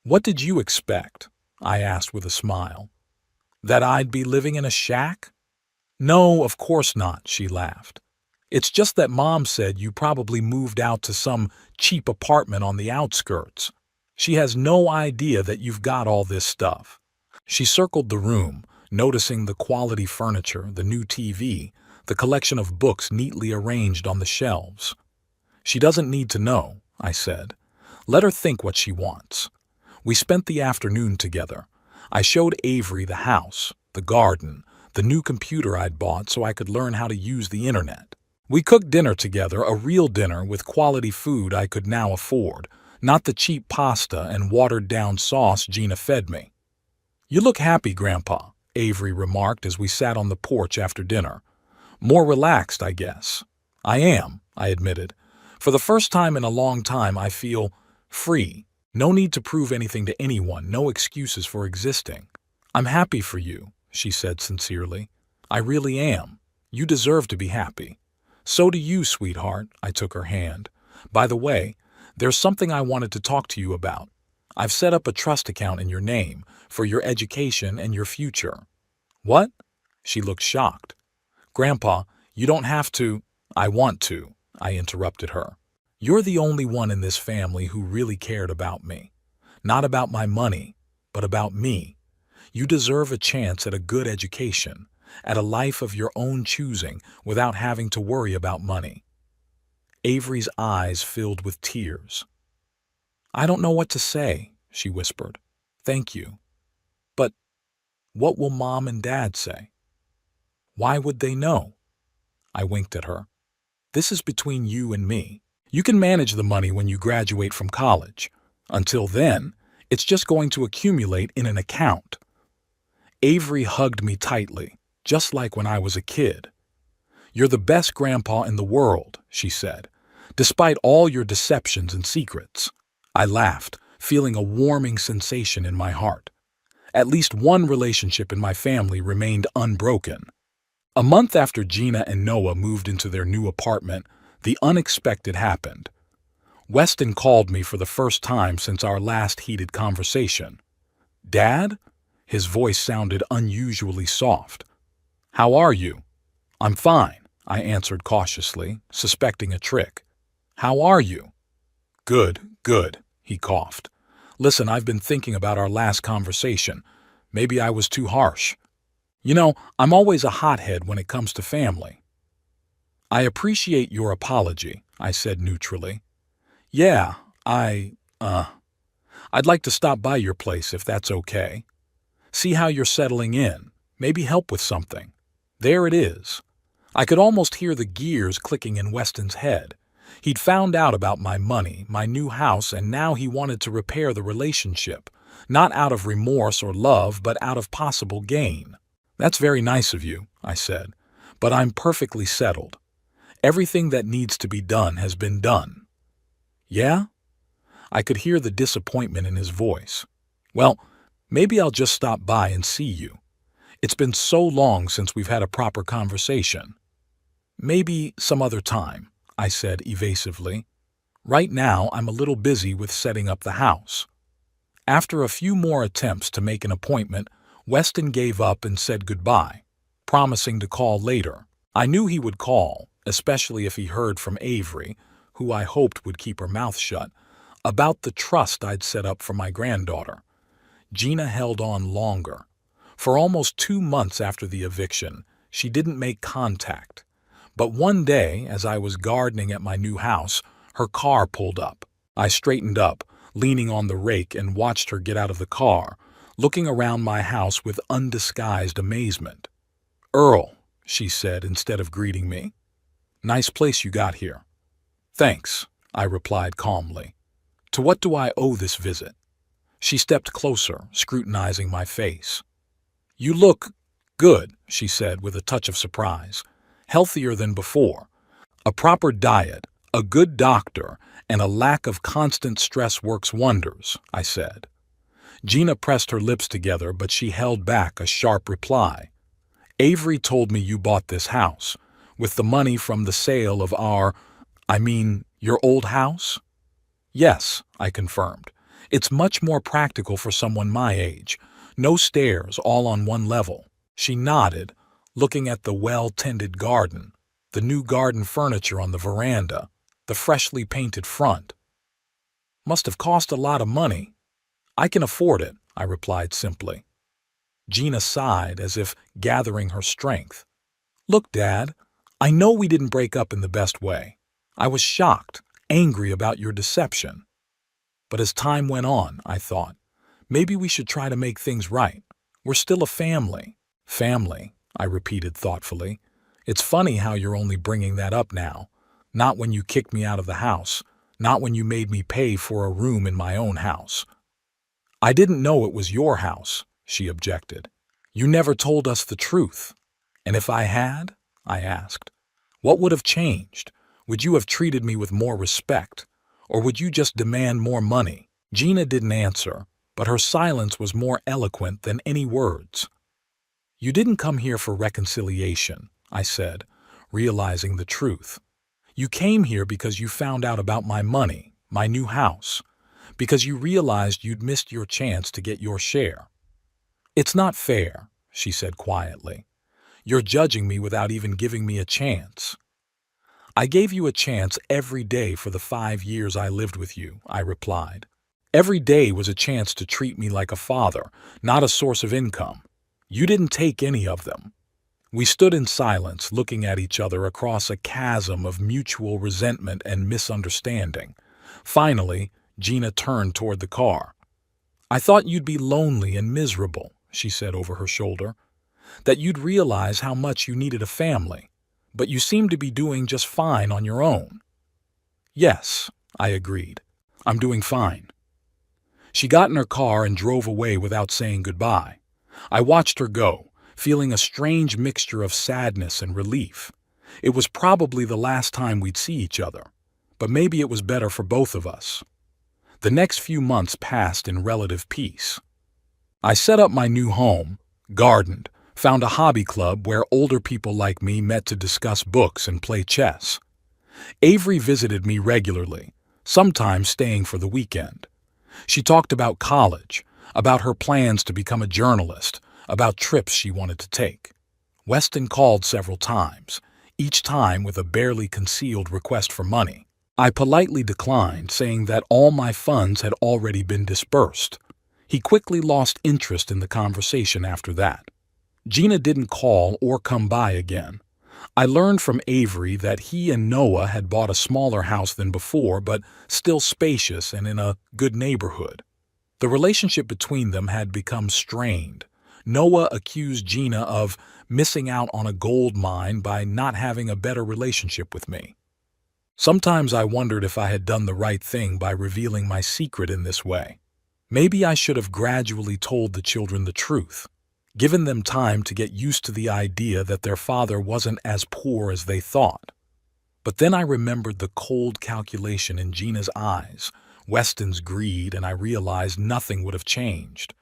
"What did you expect?" I asked with a smile. "That I'd be living in a shack?" "No, of course not," she laughed. "It's just that Mom said you probably moved out to some cheap apartment on the outskirts. She has no idea that you've got all this stuff." She circled the room, noticing the quality furniture, the new TV, the collection of books neatly arranged on the shelves. "She doesn't need to know," I said. "Let her think what she wants." We spent the afternoon together. I showed Avery the house, the garden, the new computer I'd bought so I could learn how to use the internet. We cooked dinner together, a real dinner with quality food I could now afford, not the cheap pasta and watered-down sauce Gina fed me. "You look happy, Grandpa," Avery remarked as we sat on the porch after dinner. "More relaxed, I guess." "I am," I admitted. "For the first time in a long time, I feel free. No need to prove anything to anyone, no excuses for existing." "I'm happy for you," she said sincerely. "I really am. You deserve to be happy." "So do you, sweetheart," I took her hand. "By the way, there's something I wanted to talk to you about. I've set up a trust account in your name for your education and your future." "What?" She looked shocked. "Grandpa, you don't have to." I want to, I interrupted her. You're the only one in this family who really cared about me. Not about my money, but about me. You deserve a chance at a good education, at a life of your own choosing without having to worry about money. Avery's eyes filled with tears. I don't know what to say, she whispered. Thank you. But what will Mom and Dad say? Why would they know? I winked at her. This is between you and me. You can manage the money when you graduate from college. Until then, it's just going to accumulate in an account. Avery hugged me tightly, just like when I was a kid. You're the best grandpa in the world, she said, despite all your deceptions and secrets. I laughed, feeling a warming sensation in my heart. At least one relationship in my family remained unbroken. A month after Gina and Noah moved into their new apartment, the unexpected happened. Weston called me for the first time since our last heated conversation. Dad? His voice sounded unusually soft. How are you? I'm fine, I answered cautiously, suspecting a trick. How are you? Good, he coughed. Listen, I've been thinking about our last conversation. Maybe I was too harsh. You know, I'm always a hothead when it comes to family. I appreciate your apology, I said neutrally. Yeah, I'd like to stop by your place if that's okay. See how you're settling in, maybe help with something. There it is. I could almost hear the gears clicking in Weston's head. He'd found out about my money, my new house, and now he wanted to repair the relationship, not out of remorse or love, but out of possible gain. That's very nice of you, I said, but I'm perfectly settled. Everything that needs to be done has been done. Yeah? I could hear the disappointment in his voice. Well, maybe I'll just stop by and see you. It's been so long since we've had a proper conversation. Maybe some other time, I said evasively. Right now, I'm a little busy with setting up the house. After a few more attempts to make an appointment, Weston gave up and said goodbye, promising to call later. I knew he would call, especially if he heard from Avery, who I hoped would keep her mouth shut, about the trust I'd set up for my granddaughter. Gina held on longer. For almost 2 months after the eviction, she didn't make contact. But one day, as I was gardening at my new house, her car pulled up. I straightened up, leaning on the rake, and watched her get out of the car, looking around my house with undisguised amazement. Earl, she said instead of greeting me. Nice place you got here. Thanks, I replied calmly. To what do I owe this visit? She stepped closer, scrutinizing my face. You look good, she said with a touch of surprise. Healthier than before. A proper diet, a good doctor, and a lack of constant stress works wonders, I said. Gina pressed her lips together, but she held back a sharp reply. Avery told me you bought this house, with the money from the sale of your old house? Yes, I confirmed. It's much more practical for someone my age. No stairs, all on one level. She nodded, looking at the well-tended garden, the new garden furniture on the veranda, the freshly painted front. Must have cost a lot of money. I can afford it, I replied simply. Gina sighed as if gathering her strength. Look, Dad, I know we didn't break up in the best way. I was shocked, angry about your deception. But as time went on, I thought, maybe we should try to make things right. We're still a family. Family, I repeated thoughtfully. It's funny how you're only bringing that up now. Not when you kicked me out of the house. Not when you made me pay for a room in my own house. I didn't know it was your house, she objected. You never told us the truth. And if I had, I asked, what would have changed? Would you have treated me with more respect? Or would you just demand more money? Gina didn't answer, but her silence was more eloquent than any words. You didn't come here for reconciliation, I said, realizing the truth. You came here because you found out about my money, my new house, because you realized you'd missed your chance to get your share. It's not fair, she said quietly. You're judging me without even giving me a chance. I gave you a chance every day for the 5 years I lived with you, I replied. Every day was a chance to treat me like a father, not a source of income. You didn't take any of them. We stood in silence, looking at each other across a chasm of mutual resentment and misunderstanding. Finally, Gina turned toward the car. I thought you'd be lonely and miserable, she said over her shoulder. That you'd realize how much you needed a family. But you seem to be doing just fine on your own. Yes, I agreed. I'm doing fine. She got in her car and drove away without saying goodbye. I watched her go, feeling a strange mixture of sadness and relief. It was probably the last time we'd see each other, but maybe it was better for both of us. The next few months passed in relative peace. I set up my new home, gardened, found a hobby club where older people like me met to discuss books and play chess. Avery visited me regularly, sometimes staying for the weekend. She talked about college, about her plans to become a journalist, about trips she wanted to take. Weston called several times, each time with a barely concealed request for money. I politely declined, saying that all my funds had already been disbursed. He quickly lost interest in the conversation after that. Gina didn't call or come by again. I learned from Avery that he and Noah had bought a smaller house than before, but still spacious and in a good neighborhood. The relationship between them had become strained. Noah accused Gina of missing out on a gold mine by not having a better relationship with me. Sometimes I wondered if I had done the right thing by revealing my secret in this way. Maybe I should have gradually told the children the truth, given them time to get used to the idea that their father wasn't as poor as they thought. But then I remembered the cold calculation in Gina's eyes, Weston's greed, and I realized nothing would have changed.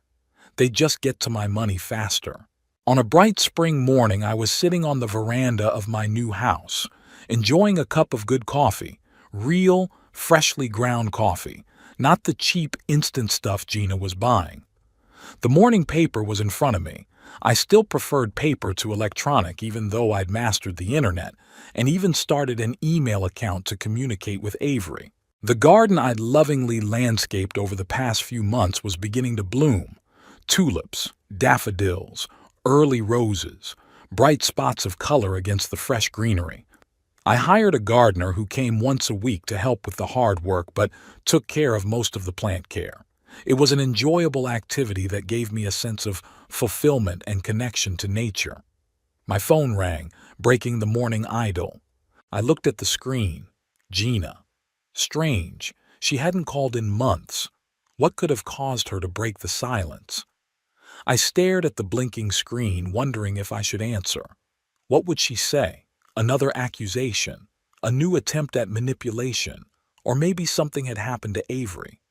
They'd just get to my money faster. On a bright spring morning, I was sitting on the veranda of my new house, enjoying a cup of good coffee, real, freshly ground coffee, not the cheap instant stuff Gina was buying. The morning paper was in front of me. I still preferred paper to electronic, even though I'd mastered the internet, and even started an email account to communicate with Avery. The garden I'd lovingly landscaped over the past few months was beginning to bloom. Tulips, daffodils, early roses, bright spots of color against the fresh greenery. I hired a gardener who came once a week to help with the hard work, but took care of most of the plant care. It was an enjoyable activity that gave me a sense of fulfillment and connection to nature. My phone rang, breaking the morning idyll. I looked at the screen. Gina. Strange, she hadn't called in months. What could have caused her to break the silence? I stared at the blinking screen, wondering if I should answer. What would she say? Another accusation? A new attempt at manipulation? Or maybe something had happened to Avery?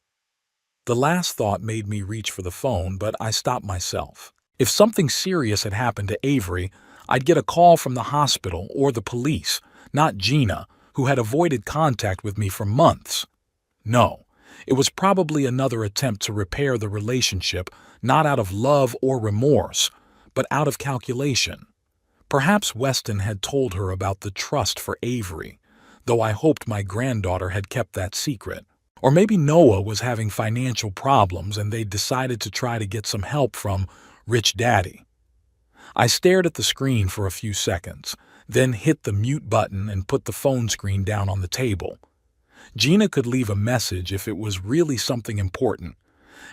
The last thought made me reach for the phone, but I stopped myself. If something serious had happened to Avery, I'd get a call from the hospital or the police, not Gina, who had avoided contact with me for months. No, it was probably another attempt to repair the relationship, not out of love or remorse, but out of calculation. Perhaps Weston had told her about the trust for Avery, though I hoped my granddaughter had kept that secret. Or maybe Noah was having financial problems and they decided to try to get some help from Rich Daddy. I stared at the screen for a few seconds, then hit the mute button and put the phone screen down on the table. Gina could leave a message if it was really something important,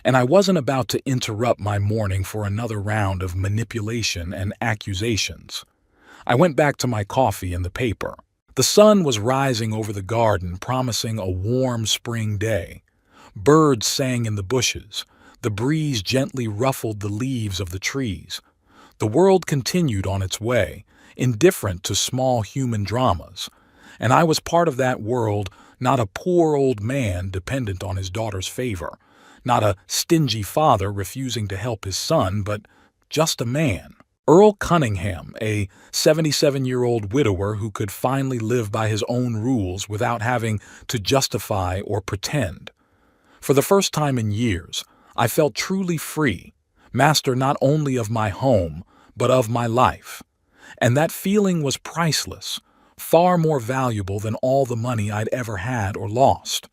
and I wasn't about to interrupt my morning for another round of manipulation and accusations. I went back to my coffee and the paper. The sun was rising over the garden, promising a warm spring day. Birds sang in the bushes. The breeze gently ruffled the leaves of the trees. The world continued on its way, indifferent to small human dramas. And I was part of that world, not a poor old man dependent on his daughter's favor, not a stingy father refusing to help his son, but just a man. Earl Cunningham, a 77-year-old widower who could finally live by his own rules without having to justify or pretend. For the first time in years, I felt truly free, master not only of my home, but of my life. And that feeling was priceless, far more valuable than all the money I'd ever had or lost.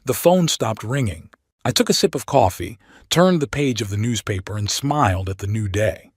The phone stopped ringing. I took a sip of coffee, turned the page of the newspaper, and smiled at the new day.